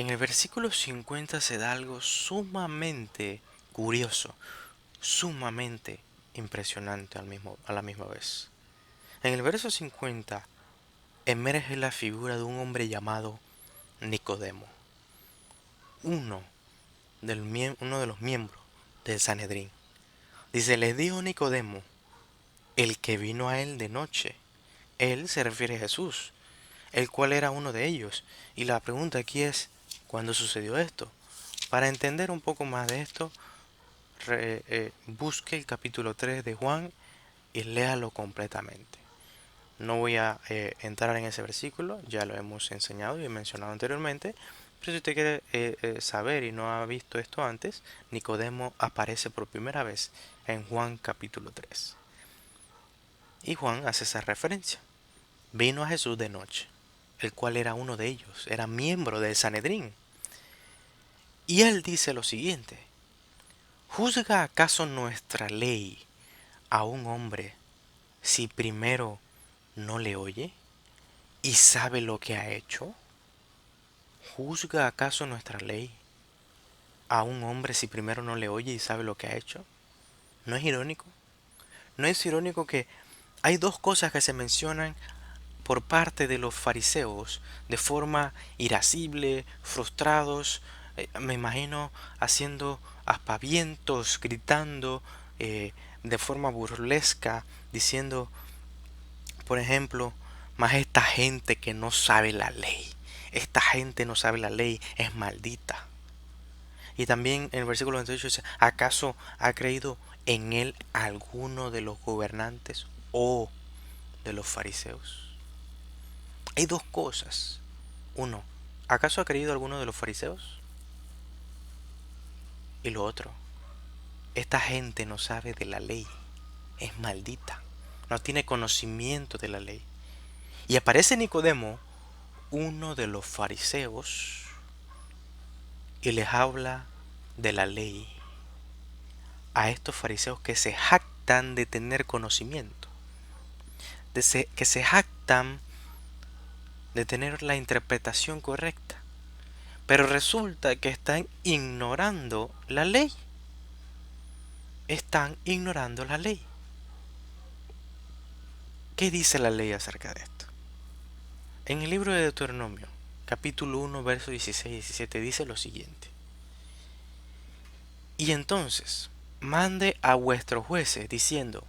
Speaker 1: En el versículo 50 se da algo sumamente curioso, sumamente impresionante a la misma vez. En el verso 50 emerge la figura de un hombre llamado Nicodemo, uno, uno de los miembros del Sanedrín. Dice, les dijo Nicodemo, el que vino a él de noche. Él se refiere a Jesús, el cual era uno de ellos. Y la pregunta aquí es, ¿cuándo sucedió esto? Para entender un poco más de esto, busque el capítulo 3 de Juan y léalo completamente. No voy a entrar en ese versículo, ya lo hemos enseñado y mencionado anteriormente, pero si usted quiere saber y no ha visto esto antes, Nicodemo aparece por primera vez en Juan capítulo 3. Y Juan hace esa referencia. Vino a Jesús de noche, el cual era uno de ellos, era miembro del Sanedrín. Y él dice lo siguiente, ¿juzga acaso nuestra ley a un hombre si primero no le oye y sabe lo que ha hecho? ¿Juzga acaso nuestra ley a un hombre si primero no le oye y sabe lo que ha hecho? ¿No es irónico? ¿No es irónico que hay dos cosas que se mencionan por parte de los fariseos de forma irascible, frustrados, me imagino haciendo aspavientos, gritando de forma burlesca, diciendo, por ejemplo, más esta gente que no sabe la ley, esta gente no sabe la ley, es maldita. Y también en el versículo 28 dice, ¿acaso ha creído en él alguno de los gobernantes o de los fariseos? Hay dos cosas. Uno, ¿acaso ha creído alguno de los fariseos? Y lo otro, esta gente no sabe de la ley, es maldita, no tiene conocimiento de la ley. Y aparece Nicodemo, uno de los fariseos, y les habla de la ley a estos fariseos que se jactan de tener conocimiento, que se jactan de tener la interpretación correcta. Pero resulta que están ignorando la ley. Están ignorando la ley. ¿Qué dice la ley acerca de esto? En el libro de Deuteronomio, capítulo 1, versos 16 y 17, dice lo siguiente. Y entonces, mande a vuestros jueces, diciendo,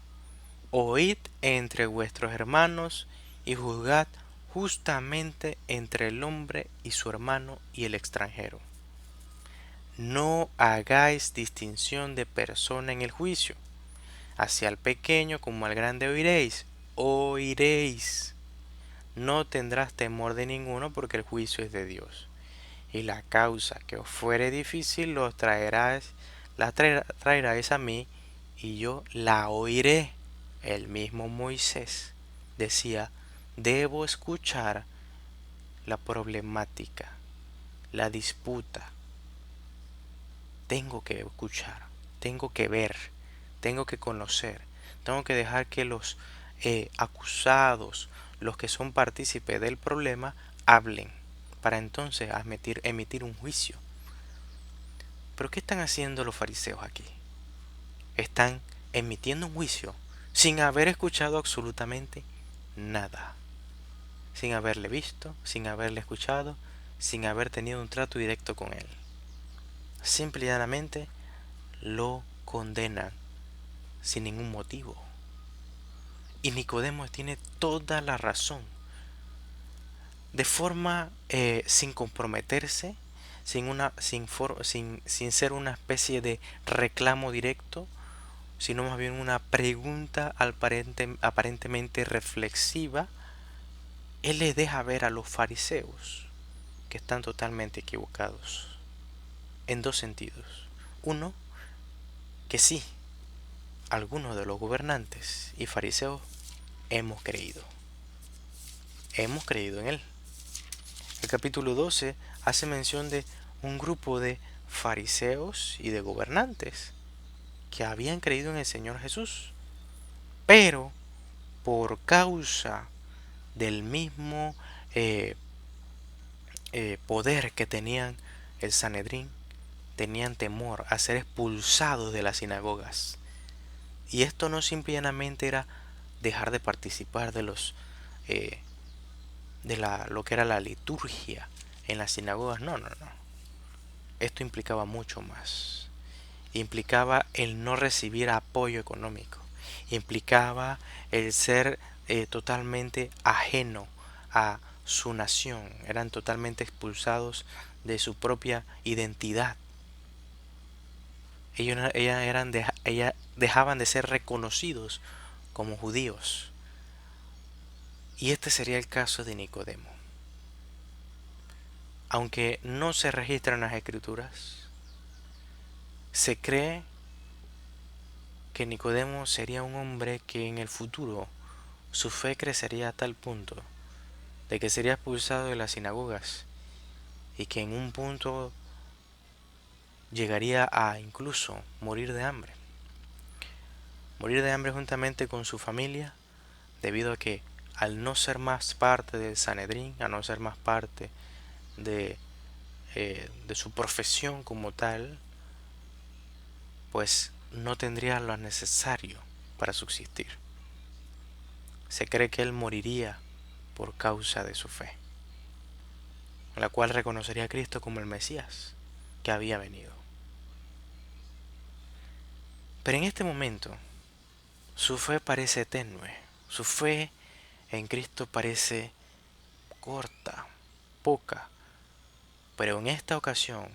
Speaker 1: oíd entre vuestros hermanos y juzgad justamente entre el hombre y su hermano y el extranjero. No hagáis distinción de persona en el juicio. Hacia el pequeño como al grande oiréis. Oiréis. No tendrás temor de ninguno porque el juicio es de Dios. Y la causa que os fuere difícil traeráis a mí y yo la oiré. El mismo Moisés decía, debo escuchar la problemática, la disputa. Tengo que escuchar, tengo que ver, tengo que conocer, tengo que dejar que los acusados, los que son partícipes del problema, hablen para entonces emitir un juicio. Pero ¿qué están haciendo los fariseos aquí? Están emitiendo un juicio sin haber escuchado absolutamente nada, sin haberle visto, sin haberle escuchado, sin haber tenido un trato directo con él. Simple y llanamente lo condenan sin ningún motivo. Y Nicodemo tiene toda la razón. De forma sin comprometerse, sin ser una especie de reclamo directo, sino más bien una pregunta aparentemente reflexiva, él le deja ver a los fariseos que están totalmente equivocados en dos sentidos. Uno, que sí, algunos de los gobernantes y fariseos hemos creído. Hemos creído en él. El capítulo 12 hace mención de un grupo de fariseos y de gobernantes que habían creído en el Señor Jesús, pero por causa del mismo poder que tenían el Sanedrín, tenían temor a ser expulsados de las sinagogas. Y esto no simplemente era dejar de participar de eh, lo que era la liturgia en las sinagogas. No, no, no. Esto implicaba mucho más. Implicaba el no recibir apoyo económico. Implicaba el ser totalmente ajeno a su nación. Eran totalmente expulsados de su propia identidad. Ellos dejaban de ser reconocidos como judíos. Y este sería el caso de Nicodemo. Aunque no se registra en las escrituras, se cree que Nicodemo sería un hombre que en el futuro su fe crecería a tal punto de que sería expulsado de las sinagogas y que en un punto llegaría a incluso morir de hambre. Morir de hambre juntamente con su familia debido a que al no ser más parte del Sanedrín, a no ser más parte de, de su profesión como tal, pues no tendría lo necesario para subsistir. Se cree que él moriría por causa de su fe, la cual reconocería a Cristo como el Mesías que había venido. Pero en este momento, su fe parece tenue, su fe en Cristo parece corta, poca, pero en esta ocasión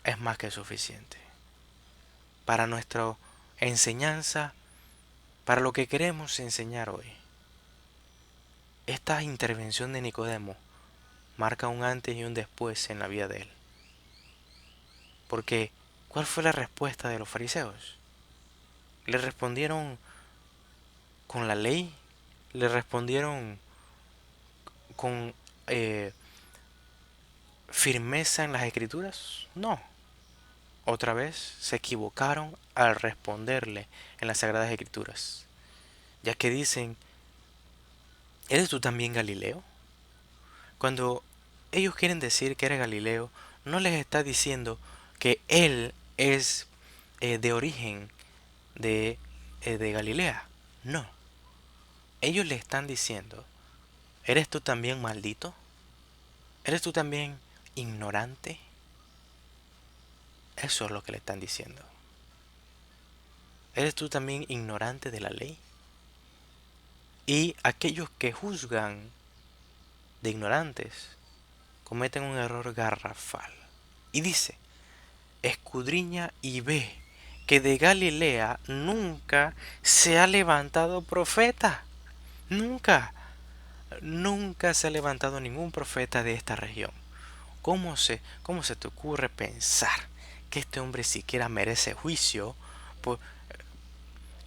Speaker 1: es más que suficiente para nuestra enseñanza, para lo que queremos enseñar hoy. Esta intervención de Nicodemo marca un antes y un después en la vida de él. Porque, ¿cuál fue la respuesta de los fariseos? ¿Le respondieron con la ley? ¿Le respondieron con eh, firmeza en las escrituras? No. Otra vez se equivocaron al responderle en las Sagradas Escrituras, ya que dicen, ¿eres tú también Galileo? Cuando ellos quieren decir que eres Galileo, no les está diciendo que él es de origen de Galilea. No. Ellos le están diciendo, ¿eres tú también maldito? ¿Eres tú también ignorante? Eso es lo que le están diciendo. ¿Eres tú también ignorante de la ley? Y aquellos que juzgan de ignorantes cometen un error garrafal. Y dice, escudriña y ve que de Galilea nunca se ha levantado profeta. Nunca, nunca se ha levantado ningún profeta de esta región. ¿Cómo se te ocurre pensar que este hombre siquiera merece juicio? Pues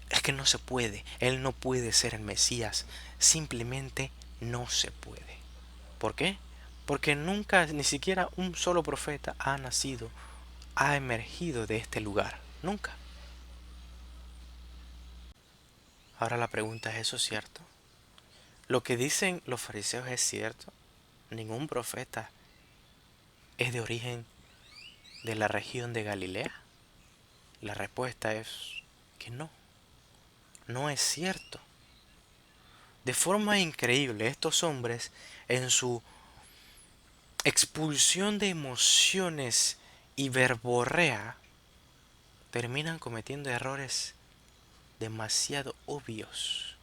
Speaker 1: es que no se puede. Él no puede ser el Mesías. Simplemente no se puede. ¿Por qué? Porque nunca, ni siquiera un solo profeta ha nacido, ha emergido de este lugar. Nunca. Ahora la pregunta es, ¿eso es cierto? ¿Lo que dicen los fariseos es cierto? Ningún profeta es de origen de la región de Galilea. La respuesta es que no, no es cierto. De forma increíble, estos hombres en su expulsión de emociones y verborrea terminan cometiendo errores demasiado obvios.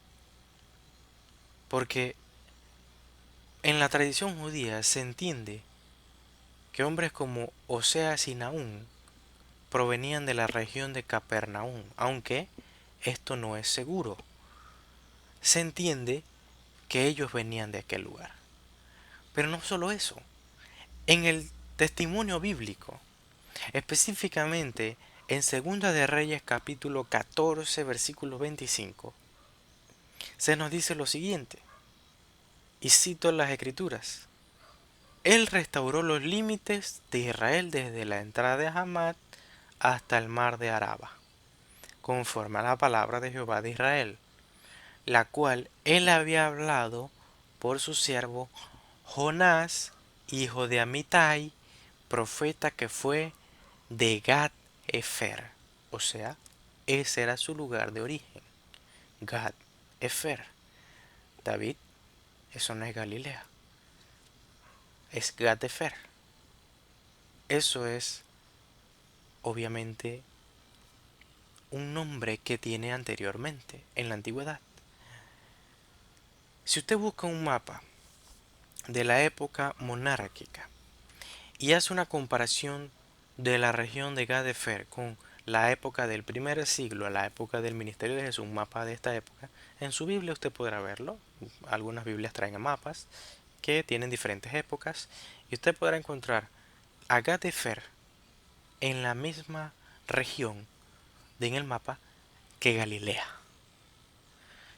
Speaker 1: Porque en la tradición judía se entiende que hombres como Oseas y Naúm provenían de la región de Capernaum, aunque esto no es seguro. Se entiende que ellos venían de aquel lugar. Pero no solo eso. En el testimonio bíblico, específicamente en Segunda de Reyes capítulo 14 versículo 25, se nos dice lo siguiente, y cito las escrituras. Él restauró los límites de Israel desde la entrada de Hamat hasta el mar de Araba, conforme a la palabra de Jehová de Israel, la cual él había hablado por su siervo Jonás hijo de Amitai, profeta que fue de Gad Efer. O sea, ese era su lugar de origen. Gad Efer. David, eso no es Galilea, es Gad Efer. Eso es obviamente un nombre que tiene anteriormente en la antigüedad. Si usted busca un mapa de la época monárquica y hace una comparación de la región de Gadefer con la época del primer siglo a la época del ministerio de Jesús, un mapa de esta época, en su Biblia usted podrá verlo. Algunas Biblias traen mapas que tienen diferentes épocas y usted podrá encontrar a Gadefer en la misma región en el mapa que Galilea.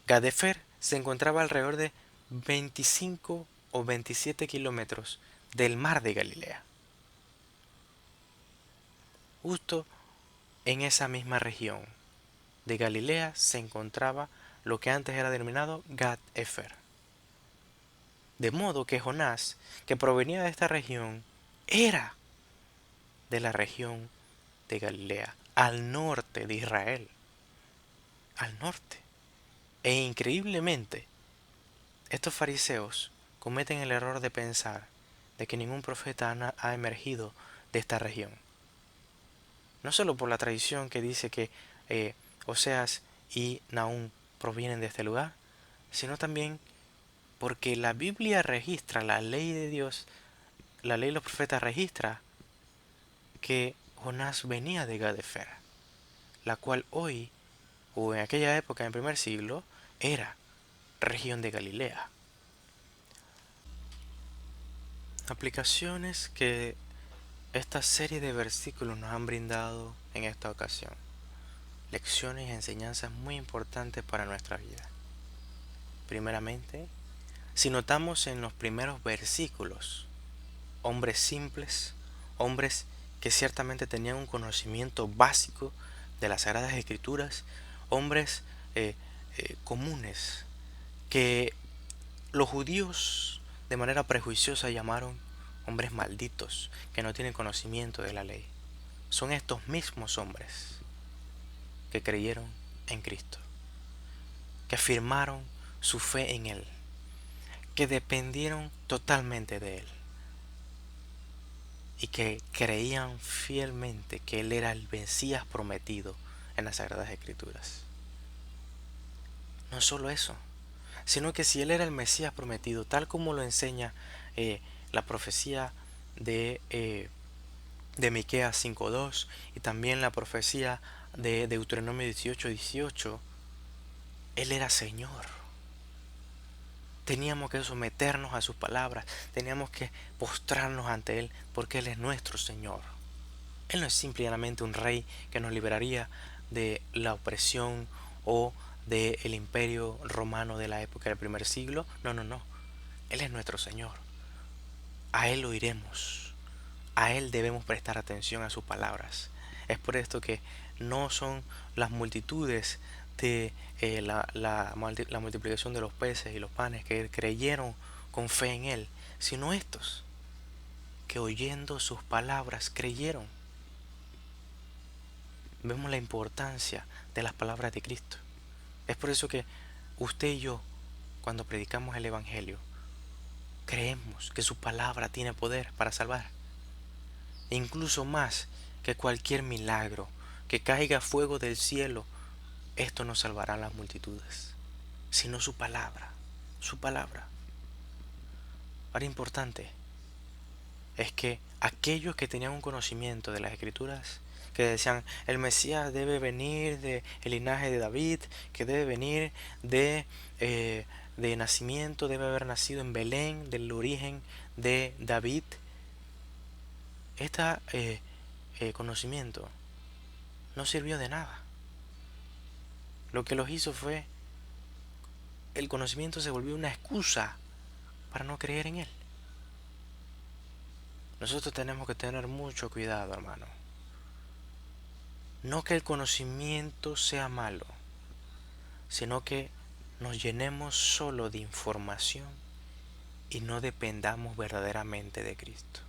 Speaker 1: Gadefer se encontraba alrededor de 25 o 27 kilómetros del mar de Galilea. Justo en esa misma región de Galilea se encontraba lo que antes era denominado Gad-Efer. De modo que Jonás, que provenía de esta región, era de la región de Galilea, al norte de Israel, al norte. E increíblemente, estos fariseos cometen el error de pensar de que ningún profeta ha emergido de esta región. No solo por la tradición que dice que Oseas y Nahum provienen de este lugar, sino también porque la Biblia registra, la ley de Dios, la ley de los profetas registra que Jonás venía de Gadefer, la cual hoy, o en aquella época, en el primer siglo, era región de Galilea. Aplicaciones que esta serie de versículos nos han brindado en esta ocasión. Lecciones y enseñanzas muy importantes para nuestra vida. Primeramente, si notamos en los primeros versículos, hombres simples, hombres que ciertamente tenían un conocimiento básico de las Sagradas Escrituras, hombres comunes que los judíos de manera prejuiciosa llamaron hombres malditos que no tienen conocimiento de la ley. Son estos mismos hombres que creyeron en Cristo, que afirmaron su fe en Él, que dependieron totalmente de Él y que creían fielmente que Él era el Mesías prometido en las Sagradas Escrituras. No solo eso, sino que si Él era el Mesías prometido, tal como lo enseña la profecía de Miqueas 5:2 y también la profecía de Deuteronomio 18:18, Él era Señor. Teníamos que someternos a sus palabras, teníamos que postrarnos ante Él porque Él es nuestro Señor. Él no es simplemente un rey que nos liberaría de la opresión o del imperio romano de la época del primer siglo. No, no, no. Él es nuestro Señor. A Él oiremos. A Él debemos prestar atención a sus palabras. Es por esto que no son las multitudes de la multiplicación de los peces y los panes que creyeron con fe en Él, sino estos que oyendo sus palabras creyeron. Vemos la importancia de las palabras de Cristo. Es por eso que usted y yo, cuando predicamos el Evangelio, creemos que su palabra tiene poder para salvar. E incluso más que cualquier milagro, que caiga fuego del cielo, esto no salvará a las multitudes, sino su palabra, su palabra. Ahora importante es que aquellos que tenían un conocimiento de las Escrituras, que decían el Mesías debe venir del linaje de David, que debe venir de nacimiento, debe haber nacido en Belén, del origen de David. Este conocimiento no sirvió de nada. Lo que los hizo fue, el conocimiento se volvió una excusa para no creer en Él. Nosotros tenemos que tener mucho cuidado, hermano. No que el conocimiento sea malo, sino que nos llenemos solo de información y no dependamos verdaderamente de Cristo.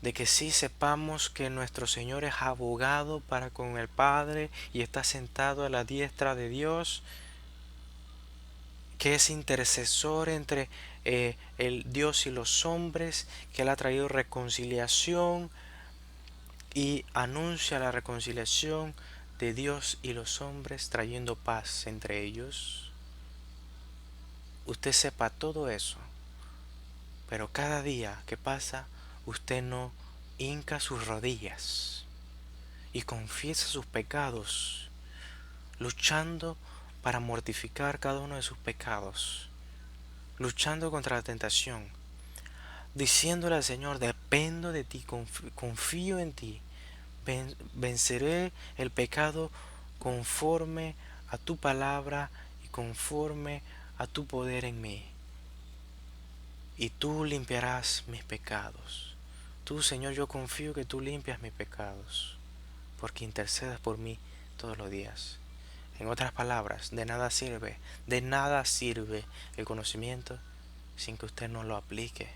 Speaker 1: De que sí sepamos que nuestro Señor es abogado para con el Padre y está sentado a la diestra de Dios, que es intercesor entre el Dios y los hombres, que Él ha traído reconciliación y anuncia la reconciliación de Dios y los hombres, trayendo paz entre ellos. Usted sepa todo eso, pero cada día que pasa, usted no hinca sus rodillas y confiesa sus pecados, luchando para mortificar cada uno de sus pecados, luchando contra la tentación, diciéndole al Señor: dependo de ti, confío en ti, venceré el pecado conforme a tu palabra y conforme a tu poder en mí. Y tú limpiarás mis pecados. Tú, Señor, yo confío que tú limpias mis pecados, porque intercedas por mí todos los días. En otras palabras, de nada sirve el conocimiento sin que usted no lo aplique,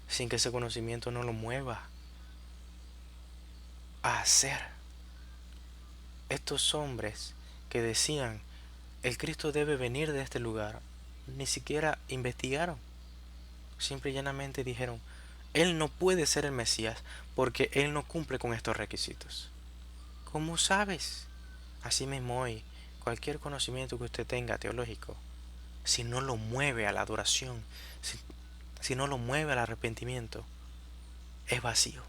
Speaker 1: sin que ese conocimiento no lo mueva a hacer. Estos hombres que decían el Cristo debe venir de este lugar, ni siquiera investigaron. Simple y llanamente dijeron: Él no puede ser el Mesías porque Él no cumple con estos requisitos. ¿Cómo sabes? Así mismo hoy, cualquier conocimiento que usted tenga teológico, si no lo mueve a la adoración, si no lo mueve al arrepentimiento, es vacío.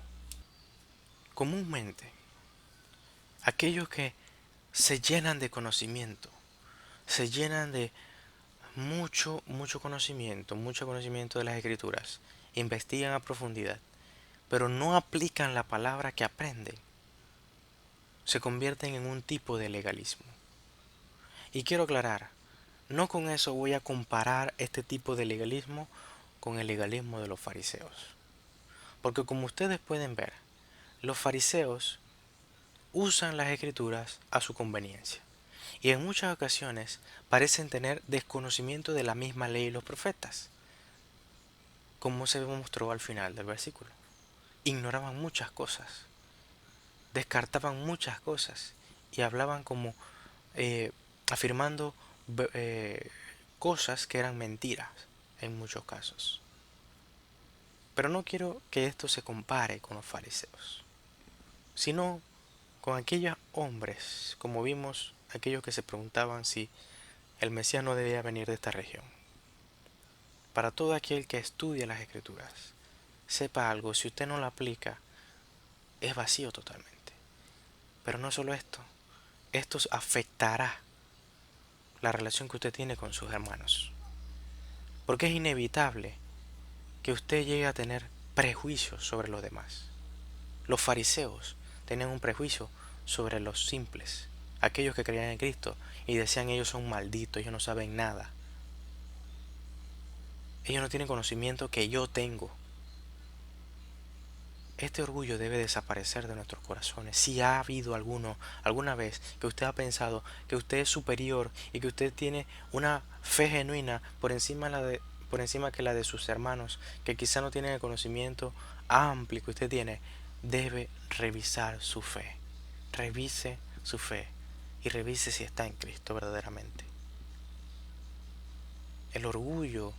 Speaker 1: Comúnmente, aquellos que se llenan de conocimiento, se llenan de mucho conocimiento de las Escrituras, investigan a profundidad, pero no aplican la palabra que aprenden, se convierten en un tipo de legalismo. Y quiero aclarar, no con eso voy a comparar este tipo de legalismo con el legalismo de los fariseos. Porque como ustedes pueden ver, los fariseos usan las escrituras a su conveniencia. Y en muchas ocasiones parecen tener desconocimiento de la misma ley y los profetas, como se mostró al final del versículo. Ignoraban muchas cosas, descartaban muchas cosas y hablaban como afirmando cosas que eran mentiras en muchos casos. Pero no quiero que esto se compare con los fariseos, sino con aquellos hombres, como vimos, aquellos que se preguntaban si el Mesías no debía venir de esta región. Para todo aquel que estudia las Escrituras, sepa algo: si usted no lo aplica, es vacío totalmente. Pero no solo esto afectará la relación que usted tiene con sus hermanos. Porque es inevitable que usted llegue a tener prejuicios sobre los demás. Los fariseos tenían un prejuicio sobre los simples, aquellos que creían en Cristo y decían: ellos son malditos, ellos no saben nada. Ellos no tienen conocimiento que yo tengo. Este orgullo debe desaparecer de nuestros corazones. Si ha habido alguna vez que usted ha pensado que usted es superior y que usted tiene una fe genuina por encima que la de sus hermanos, que quizá no tienen el conocimiento amplio que usted tiene, debe revisar su fe. Revise su fe y revise si está en Cristo verdaderamente. El orgullo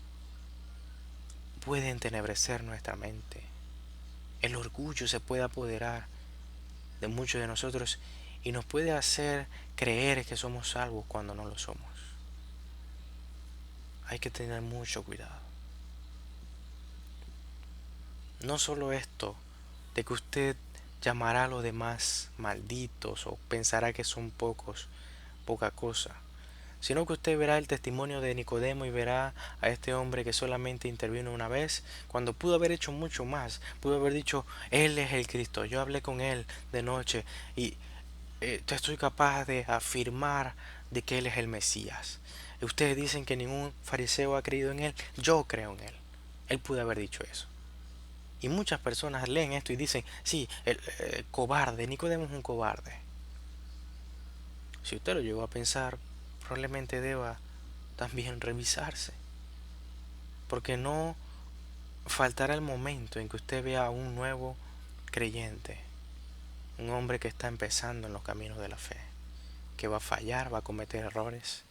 Speaker 1: puede entenebrecer nuestra mente. El orgullo se puede apoderar de muchos de nosotros y nos puede hacer creer que somos salvos cuando no lo somos. Hay que tener mucho cuidado. No solo esto de que usted llamará a los demás malditos o pensará que son poca cosa, sino que usted verá el testimonio de Nicodemo y verá a este hombre que solamente intervino una vez, cuando pudo haber hecho mucho más. Pudo haber dicho: Él es el Cristo, yo hablé con Él de noche y estoy capaz de afirmar de que Él es el Mesías. Ustedes dicen que ningún fariseo ha creído en Él, yo creo en Él. Él pudo haber dicho eso. Y muchas personas leen esto y dicen: sí, el cobarde, Nicodemo es un cobarde. Si usted lo llegó a pensar, probablemente deba también revisarse. porque no faltará el momento en que usted vea a un nuevo creyente, un hombre que está empezando en los caminos de la fe, que va a fallar, va a cometer errores.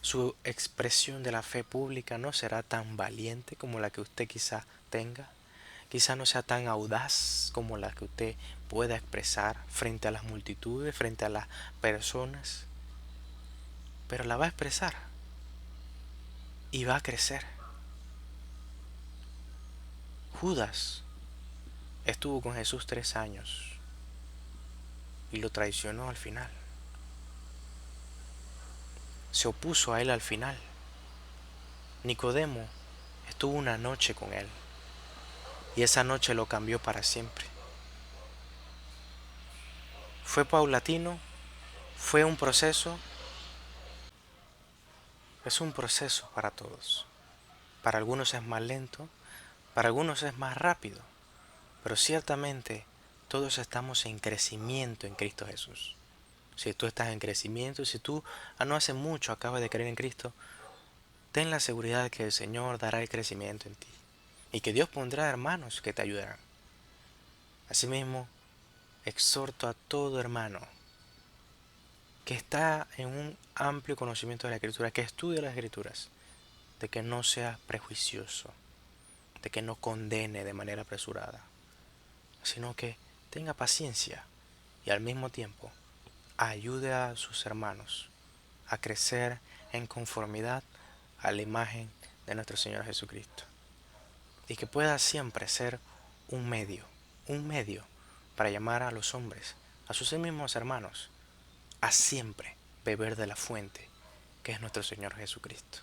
Speaker 1: Su expresión de la fe pública no será tan valiente como la que usted quizá tenga. Quizá no sea tan audaz como la que usted pueda expresar frente a las multitudes, frente a las personas. Pero la va a expresar y va a crecer. Judas estuvo con Jesús 3 años y lo traicionó al final. Se opuso a él al final. Nicodemo estuvo una noche con él y esa noche lo cambió para siempre. Fue paulatino, fue un proceso, es un proceso para todos. Para algunos es más lento, para algunos es más rápido, pero ciertamente todos estamos en crecimiento en Cristo Jesús. Si tú estás en crecimiento, si tú no hace mucho acabas de creer en Cristo, ten la seguridad de que el Señor dará el crecimiento en ti y que Dios pondrá hermanos que te ayudarán. Asimismo, exhorto a todo hermano que está en un amplio conocimiento de la Escritura, que estudie las Escrituras, de que no sea prejuicioso, de que no condene de manera apresurada, sino que tenga paciencia y al mismo tiempo ayude a sus hermanos a crecer en conformidad a la imagen de nuestro Señor Jesucristo. Y que pueda siempre ser un medio para llamar a los hombres, a sus mismos hermanos, a siempre beber de la fuente que es nuestro Señor Jesucristo.